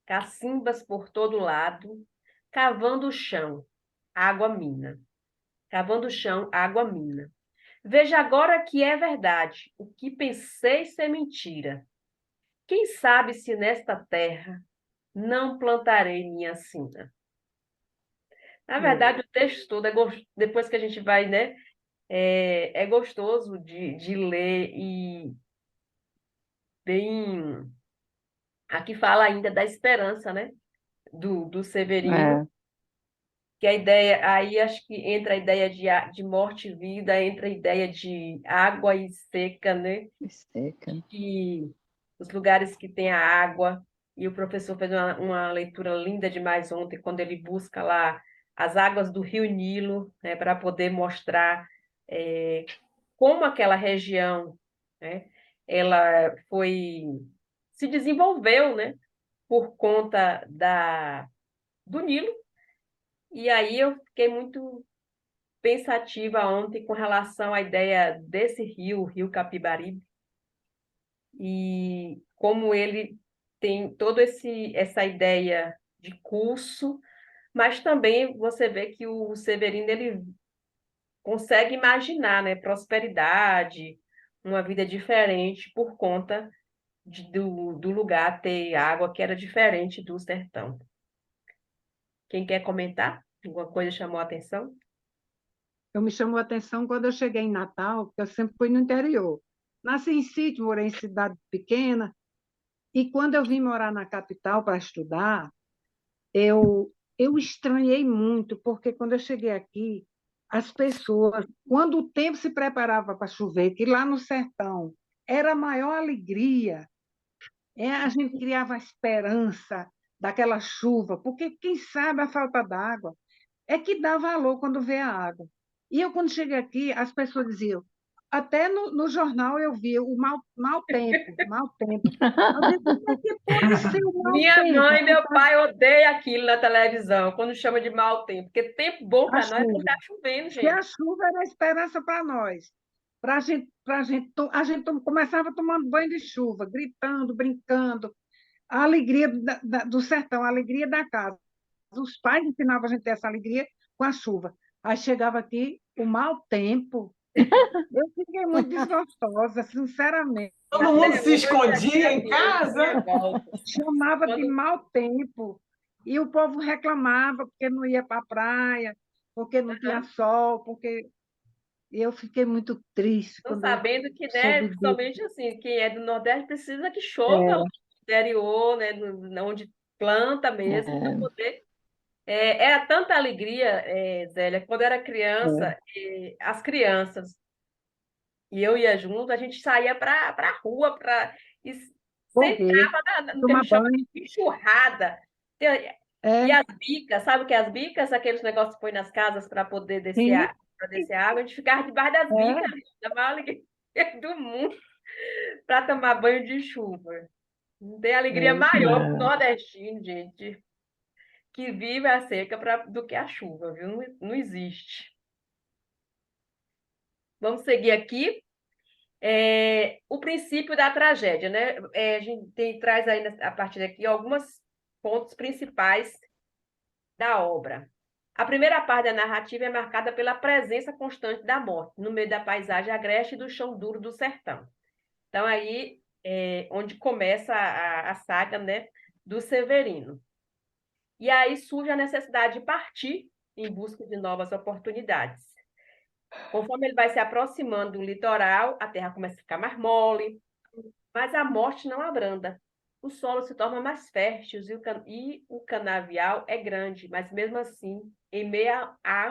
cacimbas por todo lado, cavando o chão, água mina. Cavando o chão, água mina. Veja agora que é verdade, o que pensei ser mentira. Quem sabe se nesta terra não plantarei minha sina. Na verdade, o texto todo, depois que a gente vai, né, é gostoso de ler e bem... Aqui fala ainda da esperança, né, do Severino, É. que a ideia, aí acho que entra a ideia de morte e vida, entra a ideia de água e seca, né? Seca. E os lugares que tem a água, e o professor fez uma leitura linda demais ontem, quando ele busca lá as águas do Rio Nilo, né, para poder mostrar como aquela região, né, ela se desenvolveu, né, por conta do Nilo. E aí eu fiquei muito pensativa ontem com relação à ideia desse rio, o Rio Capibaribe, e como ele tem toda essa ideia de curso, mas também você vê que o Severino ele consegue imaginar, né, prosperidade, uma vida diferente por conta do lugar ter água que era diferente do sertão. Quem quer comentar? Alguma coisa chamou a atenção? Eu me chamou a atenção quando eu cheguei em Natal, porque eu sempre fui no interior. Nasci em sítio, morei em cidade pequena, e quando eu vim morar na capital para estudar, eu estranhei muito, porque quando eu cheguei aqui, as pessoas, quando o tempo se preparava para chover, que lá no sertão era a maior alegria, a gente criava a esperança daquela chuva, porque quem sabe a falta d'água é que dá valor quando vê a água. E eu, quando cheguei aqui, as pessoas diziam, até no jornal eu vi o mau tempo, mau tempo. Eu disse, como é que pode ser o mau Minha tempo? mãe e meu pai odeiam aquilo na televisão, quando chama de mau tempo, porque tempo bom A para nós é quando chuva. está chovendo, Que a gente. chuva era a esperança para nós. A gente começava tomando banho de chuva, gritando, brincando, a alegria do sertão, a alegria da casa. Os pais ensinavam a gente a ter essa alegria com a chuva. Aí chegava aqui o mau tempo. Eu fiquei muito desgostosa, sinceramente. Todo mundo Até se hoje escondia em aqui a casa. volta. Chamava de Quando mau tempo. E o povo reclamava porque não ia para a praia, porque não tinha sol, porque e eu fiquei muito triste Estão quando eu sabendo que, né, soube disso. principalmente assim, quem é do Nordeste precisa que chova lá É, no interior, né, onde planta mesmo, para É, poder. Era tanta alegria, Zélia, quando era é. criança, as crianças e eu ia junto, a gente saía para a rua e Correr, sentava no que a tomar gente chama banho. de enxurrada. É, E as bicas, sabe o que é as bicas? Aqueles negócios que põe nas casas para poder descer sim, para descer a água, a gente ficava debaixo das bicas, é. gente, da maior alegria do mundo para tomar banho de chuva. Não tem alegria É. maior para o nordestino, gente, que vive a seca do que a chuva, viu? Não, não existe. Vamos seguir aqui. O princípio da tragédia, né? A gente traz aí a partir daqui alguns pontos principais da obra. A primeira parte da narrativa é marcada pela presença constante da morte, no meio da paisagem agreste e do chão duro do sertão. Então, aí onde começa a saga, né, do Severino. E aí surge a necessidade de partir em busca de novas oportunidades. Conforme ele vai se aproximando do litoral, a terra começa a ficar mais mole, mas a morte não abranda. O solo se torna mais fértil e o canavial é grande, mas mesmo assim, em meio à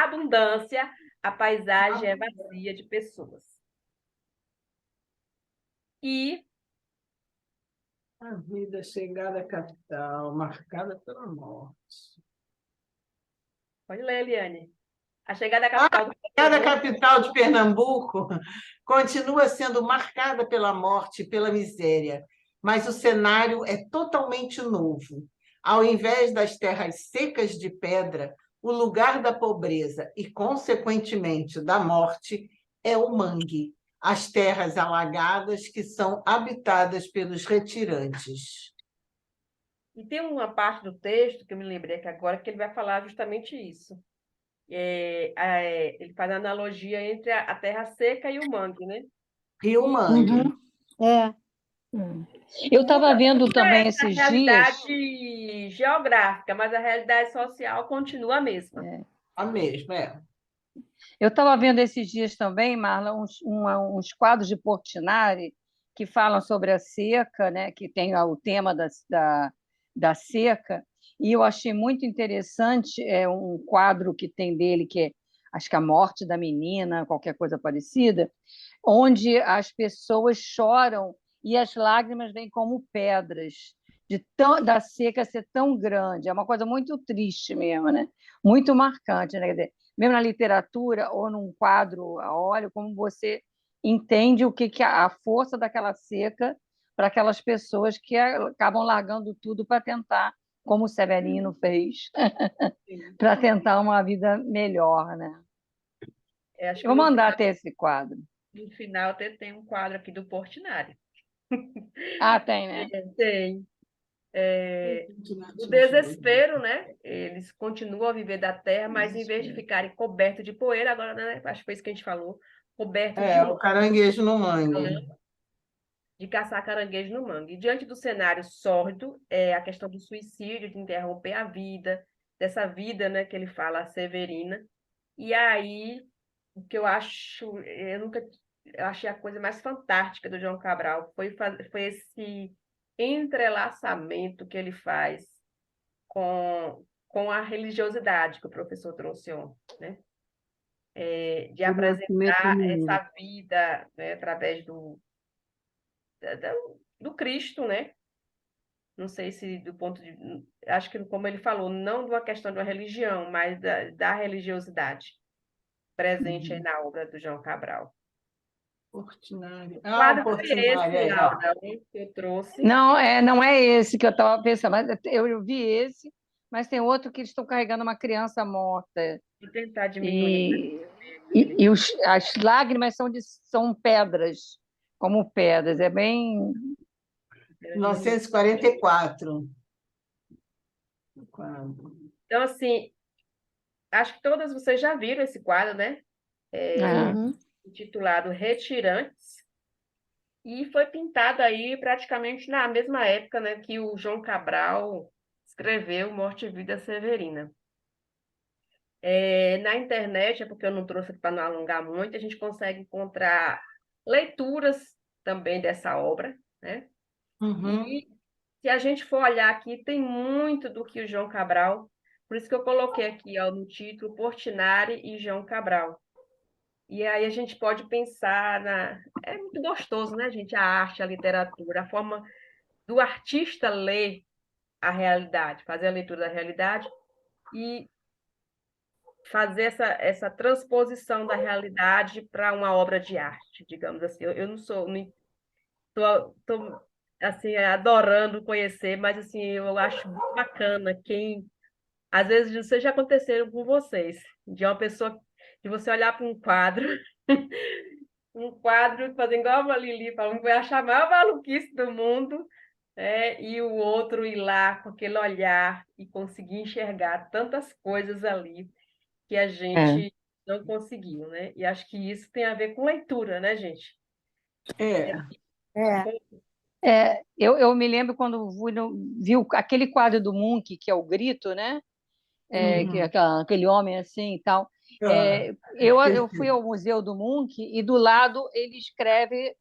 abundância, a paisagem é vazia de pessoas. E A vida chegada à capital, marcada pela morte. pode ler, Eliane. A chegada à A capital do chegada à Pernambuco. capital de Pernambuco continua sendo marcada pela morte e pela miséria, mas o cenário é totalmente novo. Ao invés das terras secas de pedra, o lugar da pobreza e, consequentemente, da morte é o mangue, as terras alagadas que são habitadas pelos retirantes. E tem uma parte do texto que eu me lembrei aqui agora que ele vai falar justamente isso. Ele faz a analogia entre a terra seca e o mangue, né? Rio E Mangue. Uhum. É. Eu estava vendo muda também essa esses dias. realidade geográfica, mas a realidade social continua a mesma. A mesma, Eu estava vendo esses dias também, Marla, uns quadros de Portinari que falam sobre a seca, né, que tem o tema da seca, e eu achei muito interessante um quadro que tem dele, que é, acho que a morte da menina, qualquer coisa parecida, onde as pessoas choram e as lágrimas vêm como pedras, da seca ser tão grande. É uma coisa muito triste mesmo, né? Muito marcante, né? Quer dizer, mesmo na literatura ou num quadro a óleo, como você entende o que a força daquela seca para aquelas pessoas que acabam largando tudo para tentar, como o Severino fez, para tentar uma vida melhor, né? Acho Eu que vou mandar até esse quadro. no final até tem um quadro aqui do Portinari. Ah, tem, né? Tem. é. O desespero, né? Eles continuam a viver da terra, mas em vez de ficarem cobertos de poeira, agora, né? Acho que foi isso que a gente falou, coberto de É, o caranguejo no mangue. de caçar caranguejo no mangue. E diante do cenário sórdido, a questão do suicídio, de interromper a vida, dessa vida, né, que ele fala, a Severina. E aí, o que eu acho, eu achei a coisa mais fantástica do João Cabral foi esse entrelaçamento que ele faz com a religiosidade que o professor trouxe ontem, né? De do nascimento do apresentar menino. essa vida, né, através do Cristo, né? Não sei se do ponto de. Acho que, como ele falou, não de uma questão de uma religião, mas da religiosidade presente aí na obra do João Cabral. Portinari. O Ah, o quadro foi Portinari, esse, aí, ó. Laura, que eu trouxe. Não é esse que eu estava pensando, mas eu vi esse, mas tem outro que eles estão carregando uma criança morta. Vou tentar diminuir E, aquele. as lágrimas são pedras, como pedras. É bem. 1944. Quadro. Então, assim, acho que todas vocês já viram esse quadro, né? É. Uhum. Intitulado Retirantes, e foi pintado aí praticamente na mesma época, né, que o João Cabral escreveu Morte e Vida Severina. Na internet, é porque eu não trouxe aqui para não alongar muito, a gente consegue encontrar leituras também dessa obra, né? Uhum. E se a gente for olhar aqui, tem muito do que o João Cabral, por isso que eu coloquei aqui ó, no título Portinari e João Cabral. E aí a gente pode pensar É muito gostoso, né, gente? A arte, a literatura, a forma do artista ler a realidade, fazer a leitura da realidade e fazer essa transposição da realidade para uma obra de arte, digamos assim. Eu não sou, não tô, assim, adorando conhecer, mas assim, eu acho muito bacana quem, às vezes, isso já aconteceram com vocês, de uma pessoa, de você olhar para um quadro, um quadro, fazer igual a Lili falou, vai achar a maior maluquice do mundo, e o outro ir lá com aquele olhar e conseguir enxergar tantas coisas ali que a É. gente não conseguiu, né? E acho que isso tem a ver com leitura, né, gente? É. É. Eu me lembro quando vi aquele quadro do Munch, que é o Grito, né? Que é Uhum. aquele homem assim e tal. Ah, Eu fui ao Museu do Munch e do lado ele escreve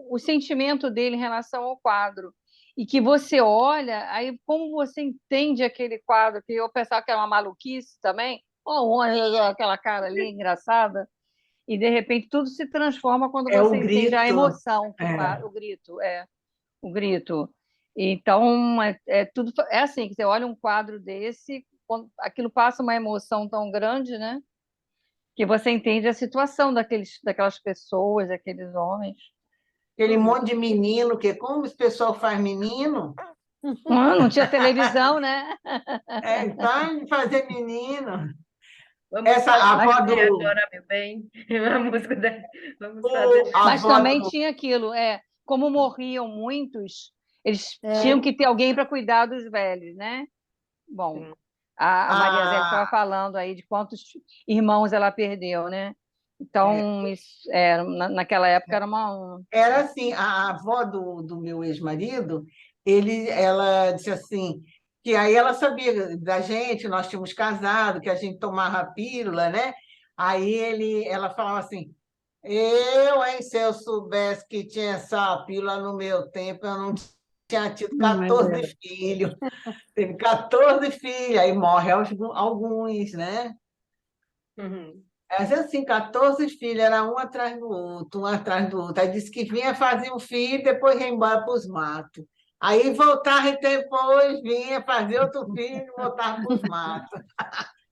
o sentimento dele em relação ao quadro. E que você olha, aí como você entende aquele quadro, que eu pensava que era uma maluquice também, aquela cara ali engraçada, e de repente tudo se transforma quando é o você entende a grito. emoção que É. o grito, o grito. Então, tudo é assim, que você olha um quadro desse, aquilo passa uma emoção tão grande, né? Que você entende a situação daquelas pessoas, daqueles homens. Aquele monte de menino, que como esse pessoal faz menino, Não tinha televisão, né? então de fazer menino. Vamos Essa a fazer Mas, avó do agora, meu bem. A música da... Vamos fazer. a mas avó também do tinha aquilo, como morriam muitos, eles tinham É. que ter alguém para cuidar dos velhos, né? Bom, a Maria Zélia estava a, falando aí de quantos irmãos ela perdeu, né? é, Então, naquela época era era assim, a avó do meu ex-marido, ela disse assim, que aí ela sabia da gente, nós tínhamos casado, que a gente tomava a pílula, né? Ela falava assim, hein, se eu soubesse que tinha essa pílula no meu tempo, eu não tinha tido Mas 14 era. filhos. Teve 14 filhos, aí morre alguns, né? Uhum. Mas assim, 14 filhos, era um atrás do outro, um atrás do outro. Aí disse que vinha fazer um filho, depois ia embora para os matos. Aí voltava e depois vinha fazer outro filho e voltava para os matos.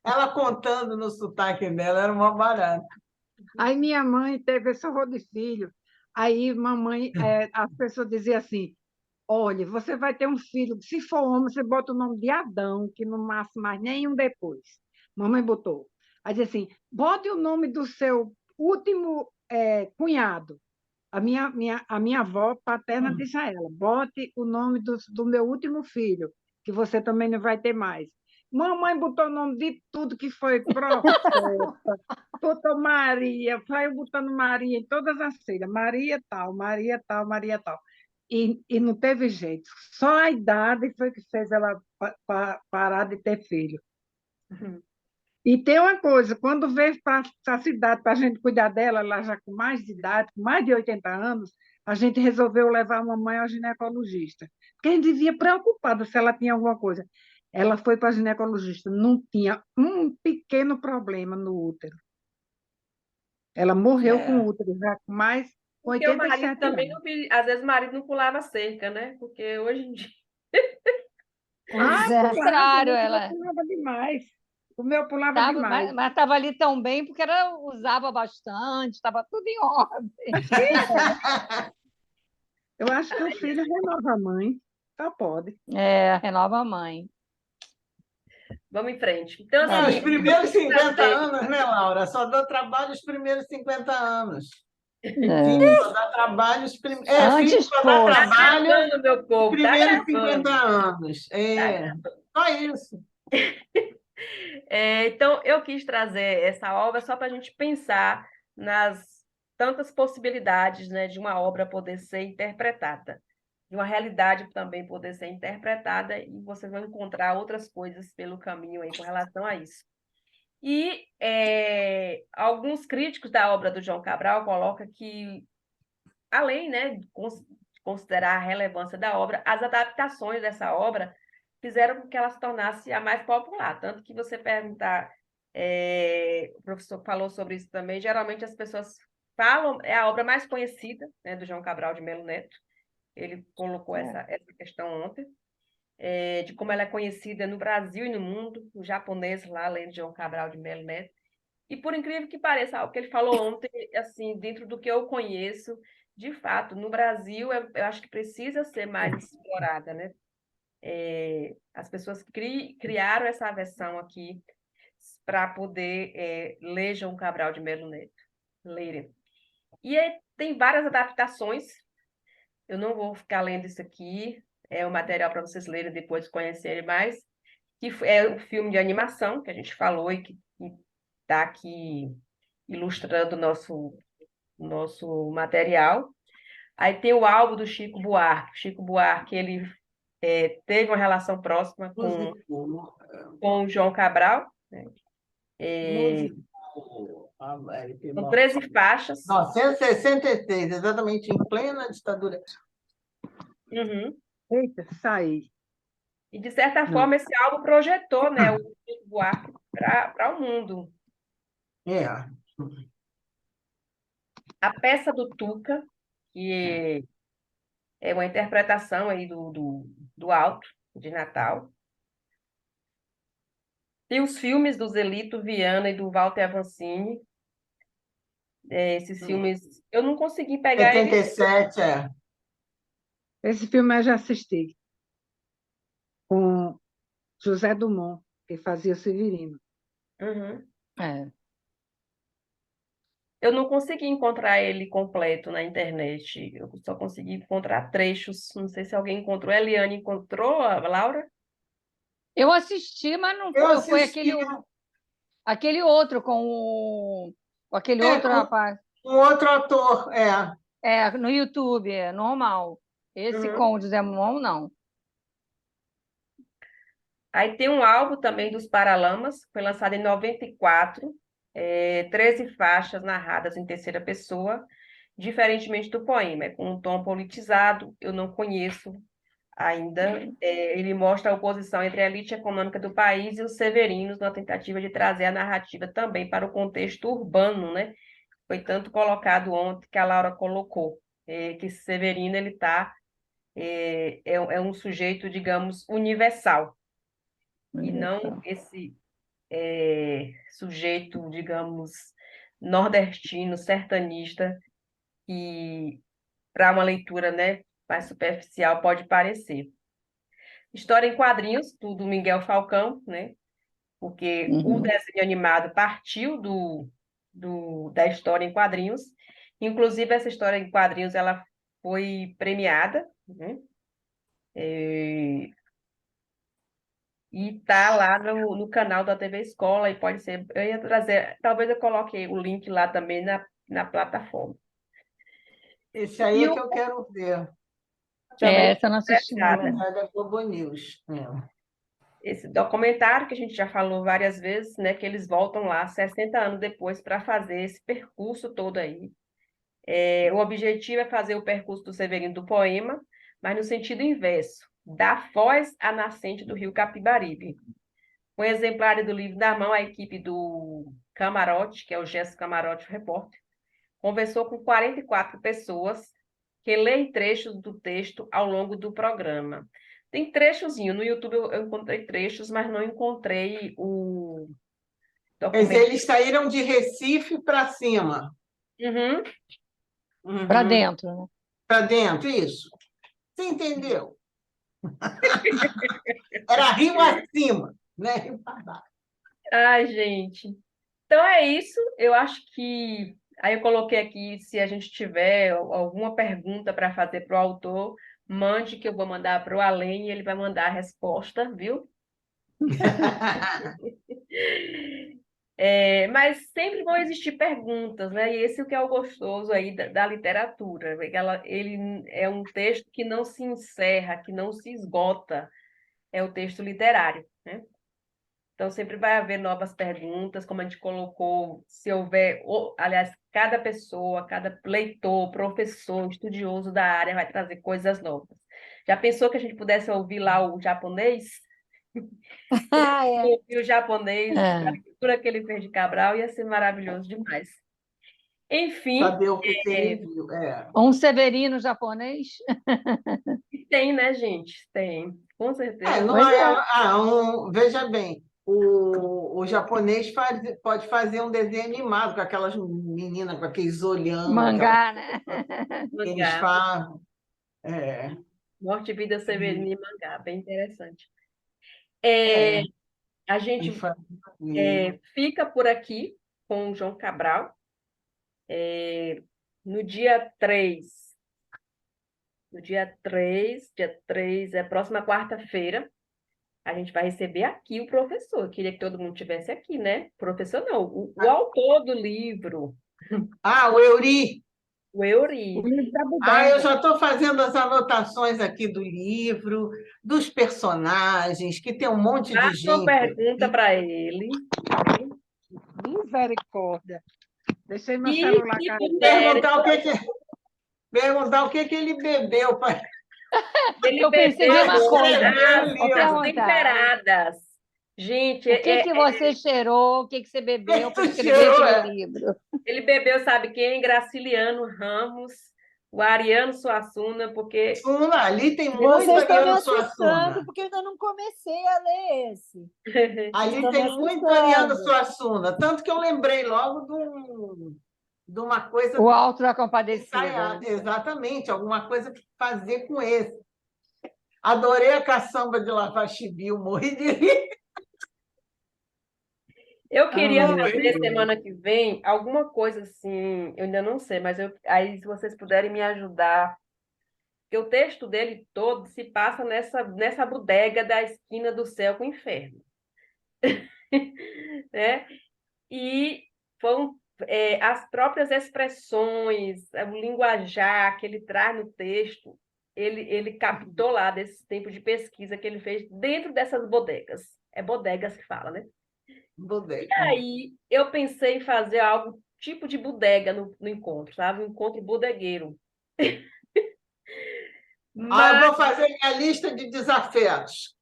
Ela contando no sotaque dela, era uma barata. Aí minha mãe teve esse horror de filho. Aí mamãe, as pessoas diziam assim, olha, você vai ter um filho, se for homem, você bota o nome de Adão, que não nasce mais nenhum depois. Mamãe botou. Aí dizia assim, bote o nome do seu último cunhado. A minha avó paterna disse a ela, bote o nome do meu último filho, que você também não vai ter mais. Mamãe botou o nome de tudo que foi profeta, botou Maria, foi botando Maria em todas as filhas, Maria tal, Maria tal, Maria tal. E não teve jeito, só a idade foi que fez ela parar de ter filho. Uhum. E tem uma coisa, quando veio para a cidade para a gente cuidar dela, ela já com mais de idade, com mais de 80 anos, a gente resolveu levar a mamãe ao ginecologista. Porque a gente vivia preocupada se ela tinha alguma coisa. Ela foi para a ginecologista, não tinha um pequeno problema no útero. Ela morreu com É. o útero, já com mais com Porque o marido 87 também anos. às vezes o marido não pulava cerca, né? Porque hoje em dia. Pois é. Pulava, Contrário, o meu ela pulava demais. O meu pulava tava, demais. mas estava ali tão bem porque ela usava bastante, estava tudo em ordem. Eu acho que o filho renova a mãe. Só pode. É, renova a mãe. Vamos em frente. Então, É, os assim, primeiros 50 anos, né, Laura? Só dá trabalho os primeiros 50 anos. Filho É. só dá trabalho filho Antes só dá fosse. tá trabalho gravando, meu os povo, tá primeiros gravando. 50 anos. Tá É, gravando. só isso. Então, eu quis trazer essa obra só para a gente pensar nas tantas possibilidades, né, de uma obra poder ser interpretada, de uma realidade também poder ser interpretada, e vocês vão encontrar outras coisas pelo caminho aí com relação a isso. E alguns críticos da obra do João Cabral colocam que, além, né, de considerar a relevância da obra, as adaptações dessa obra fizeram com que ela se tornasse a mais popular. Tanto que você perguntar, o professor falou sobre isso também, geralmente as pessoas falam, é a obra mais conhecida, né, do João Cabral de Melo Neto. Ele colocou essa questão ontem, de como ela é conhecida no Brasil e no mundo, os japoneses lá, além de João Cabral de Melo Neto. E por incrível que pareça, algo que ele falou ontem, assim, dentro do que eu conheço, de fato, no Brasil, eu acho que precisa ser mais explorada, né? As pessoas criaram essa versão aqui para poder ler João Cabral de Melo Neto, lerem. E aí, tem várias adaptações, eu não vou ficar lendo isso aqui, é o material para vocês lerem depois, conhecerem mais, que é o filme de animação que a gente falou e que está aqui ilustrando o nosso material. Aí tem o álbum do Chico Buarque. O Chico Buarque, ele teve uma relação próxima com o João Cabral, né? Com 13 faixas. 1963, exatamente em plena ditadura. Uhum. Eita, saí. E, de certa forma, esse álbum projetou, né, o Chico Buarque para o mundo. É. A peça do Tuca, que é uma interpretação aí do Alto de Natal. Tem os filmes do Zelito Viana e do Walter Avancini. Esses filmes, eu não consegui pegar eles. 77, é. Esse filme eu já assisti, com José Dumont, que fazia Severino. Uhum. É. Eu não consegui encontrar ele completo na internet. Eu só consegui encontrar trechos. Não sei se alguém encontrou. A Eliane encontrou, a Laura? Eu assisti, mas não Eu foi assisti aquele outro com aquele outro com rapaz. um outro ator, é. No YouTube, é normal. Esse Uhum. com o José Momon, não. Aí tem um álbum também dos Paralamas, foi lançado em 94, 13 faixas narradas em terceira pessoa, diferentemente do poema, é com um tom politizado, eu não conheço ainda. Ele mostra a oposição entre a elite econômica do país e os severinos, na tentativa de trazer a narrativa também para o contexto urbano, né? Foi tanto colocado ontem que a Laura colocou, que Severino ele é um sujeito, digamos, universal, e não esse sujeito, digamos, nordestino, sertanista, que para uma leitura, né, mais superficial pode parecer. História em quadrinhos, do Miguel Falcão, né? Porque o desenho animado partiu da história em quadrinhos. Inclusive, essa história em quadrinhos ela foi premiada, né? E tá lá no canal da TV Escola, e pode ser. Eu ia trazer, talvez eu coloque o link lá também na plataforma. Esse aí E é o que eu quero ver, também Essa eu não assisti, interessada. não. é da Globo News. Esse documentário que a gente já falou várias vezes, né, que eles voltam lá 60 anos depois para fazer esse percurso todo aí. O objetivo é fazer o percurso do Severino do Poema, mas no sentido inverso, da foz à nascente do rio Capibaribe. Com exemplares do livro na mão, a equipe do Camarote, que é o Gesso Camarote, o repórter, conversou com 44 pessoas que leem trechos do texto ao longo do programa. Tem trechozinho, no YouTube eu encontrei trechos, mas não encontrei o Mas documento. eles saíram de Recife para cima. Uhum. Para Uhum. dentro, né? Para dentro, isso. Você entendeu? Era rio acima, né? Rio para baixo. Ai, gente. Então é isso. Eu acho que. Aí eu coloquei aqui, se a gente tiver alguma pergunta para fazer para o autor, mande que eu vou mandar para o Além e ele vai mandar a resposta, viu? Mas sempre vão existir perguntas, né? E esse é o que é o gostoso aí da literatura. Ele é um texto que não se encerra, que não se esgota. É o texto literário, né? Então, sempre vai haver novas perguntas, como a gente colocou, se houver, aliás, cada pessoa, cada leitor, professor, estudioso da área vai trazer coisas novas. Já pensou que a gente pudesse ouvir lá o japonês? Ah, é. Ouvir o japonês, a É. leitura que ele fez de Cabral, ia ser maravilhoso demais. Enfim, Saber o que ele viu. É. Um Severino japonês? tem, né, gente? Tem, com certeza. Não Pois é, é. veja bem, o japonês pode fazer um desenho animado com aquelas meninas, com aqueles olhão, aquela Mangá, né? que eles Mangá. falam. É, Morte e Vida Severina e Mangá, bem interessante. é, A ele gente faz. fica por aqui com o João Cabral. No dia 3, dia 3 é próxima quarta-feira, a gente vai receber aqui o professor. Eu queria que todo mundo tivesse aqui, né? Professor não, o autor do livro, O Euri. o O Euri. livro da Eu bodega. já estou fazendo as anotações aqui do livro, dos personagens, que tem um monte de Faça uma gente pergunta aqui. para ele. Misericórdia. Deixei meu E, celular se carregando. puder, Perguntar o que ele bebeu para ele Eu pensei a bebeu mesma coisa. escrever o Vou as livro. perguntar. temperadas. Gente, O que que você cheirou? O que que você O que bebeu tu para escrever cheirou? aquele livro? ele bebeu, sabe quem? Graciliano Ramos, o Ariano Suassuna, porque Ali tem muito Vocês estão me Ariano assustando Suassuna. porque eu ainda não comecei a ler esse. Vocês Ali estão me tem muito Ariano assustando. Suassuna. Tanto que eu lembrei logo de uma O coisa Alto da Compadecida, ensaiada. né? Exatamente, alguma coisa para fazer com esse. Adorei a caçamba de lavar chibio, morri de rir. eu Oh, queria meu fazer Deus. semana que vem alguma coisa assim, eu ainda não sei, mas aí se vocês puderem me ajudar, porque o texto dele todo se passa nessa bodega da esquina do céu com o inferno, né? E foram as próprias expressões, o linguajar que ele traz no texto, ele captou lá desse tempo de pesquisa que ele fez dentro dessas bodegas. É bodegas que fala, né? E Bodega. aí eu pensei em fazer algo tipo de bodega no encontro, sabe? Um encontro bodegueiro. Eu Mas vou fazer minha lista de desafetos.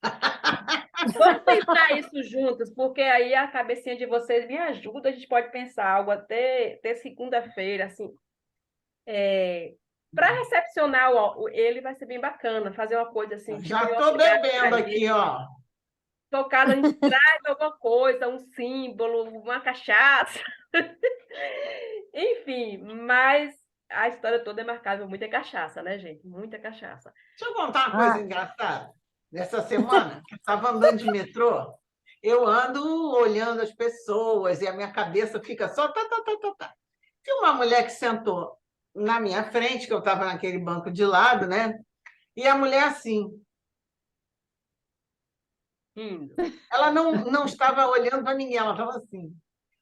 vamos pensar isso juntos, porque aí a cabecinha de vocês me ajuda, a gente pode pensar algo até segunda-feira, assim, para recepcionar ele vai ser bem bacana, fazer uma coisa assim, tipo Já em estou homenagem bebendo a aqui, ele, ó. tocada, a gente traz alguma coisa, um símbolo, uma cachaça, enfim, mas a história toda é marcada por muita cachaça, né, gente? Muita cachaça. Deixa eu contar uma coisa Ah, engraçada. Nessa semana, eu estava andando de metrô, eu ando olhando as pessoas e a minha cabeça fica só tá, tá, tá, tá, tá. Tinha uma mulher que sentou na minha frente, que eu estava naquele banco de lado, né? E a mulher assim, Rindo. Ela não estava olhando para ninguém, ela estava assim.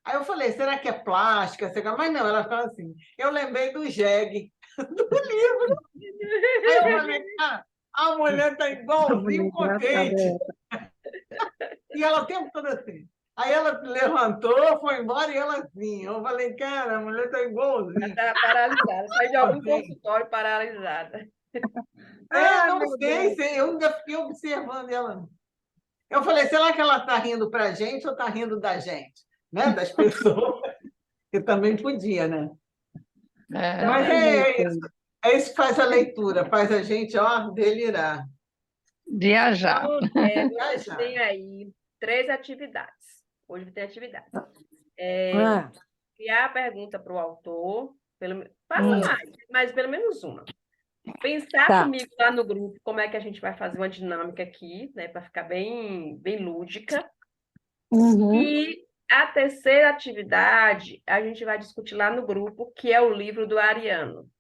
Aí eu falei, será que é plástica? Mas não, ela estava assim. Eu lembrei do jegue, do livro. Aí eu falei, cara, a mulher está A mulher igualzinho engraçada contente. é. E ela o tempo todo assim. Aí ela levantou, foi embora e ela assim. Eu falei, cara, a mulher está igualzinha. Está paralisada. Sai de algum Contente. consultório paralisada. Não Meu sei, Deus. eu ainda fiquei observando ela. Eu falei, será que ela está rindo para a gente ou está rindo da gente? Né? Das pessoas. Que também podia, né? Mas Também. é isso que faz a leitura, faz a gente, ó, delirar. Viajar. Então, você Viajar. tem aí 3 atividades. Hoje tem atividades. Ah, Criar a pergunta para o autor, faça mais, mas pelo menos uma. Pensar Tá. comigo lá no grupo como é que a gente vai fazer uma dinâmica aqui, né, para ficar bem lúdica. uhum. E a terceira atividade a gente vai discutir lá no grupo, que é o livro do Ariano.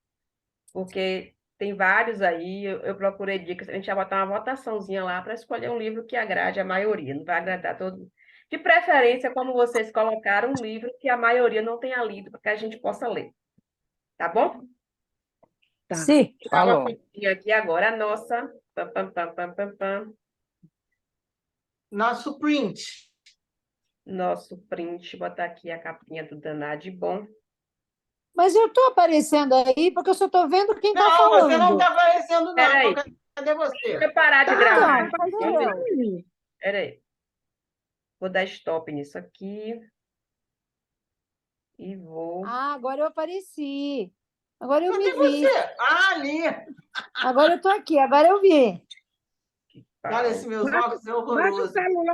Porque tem vários aí, eu procurei dicas, a gente vai botar uma votaçãozinha lá para escolher um livro que agrade a maioria, não vai agradar todo mundo. De preferência, como vocês colocaram, um livro que a maioria não tenha lido, para que a gente possa ler. Tá bom? Tá. Sim. Falou. Aqui agora a nossa. Pam, pam, pam, pam, pam, pam. Nosso print. Nosso print, botar aqui a capinha do Danade Bom. Mas eu estou aparecendo aí porque eu só estou vendo quem está Não, falando. você não está aparecendo, não. Peraí. Cadê você? Deixa eu parar de gravar. Então, cadê Vamos ver. eu? Peraí. Vou dar stop nisso aqui. E vou. Ah, agora eu apareci. Agora eu me Cadê vi. você? Ah, ali. Agora eu estou aqui, agora eu vi. Cara, esses meus Baixa óculos é baixa o horroroso. celular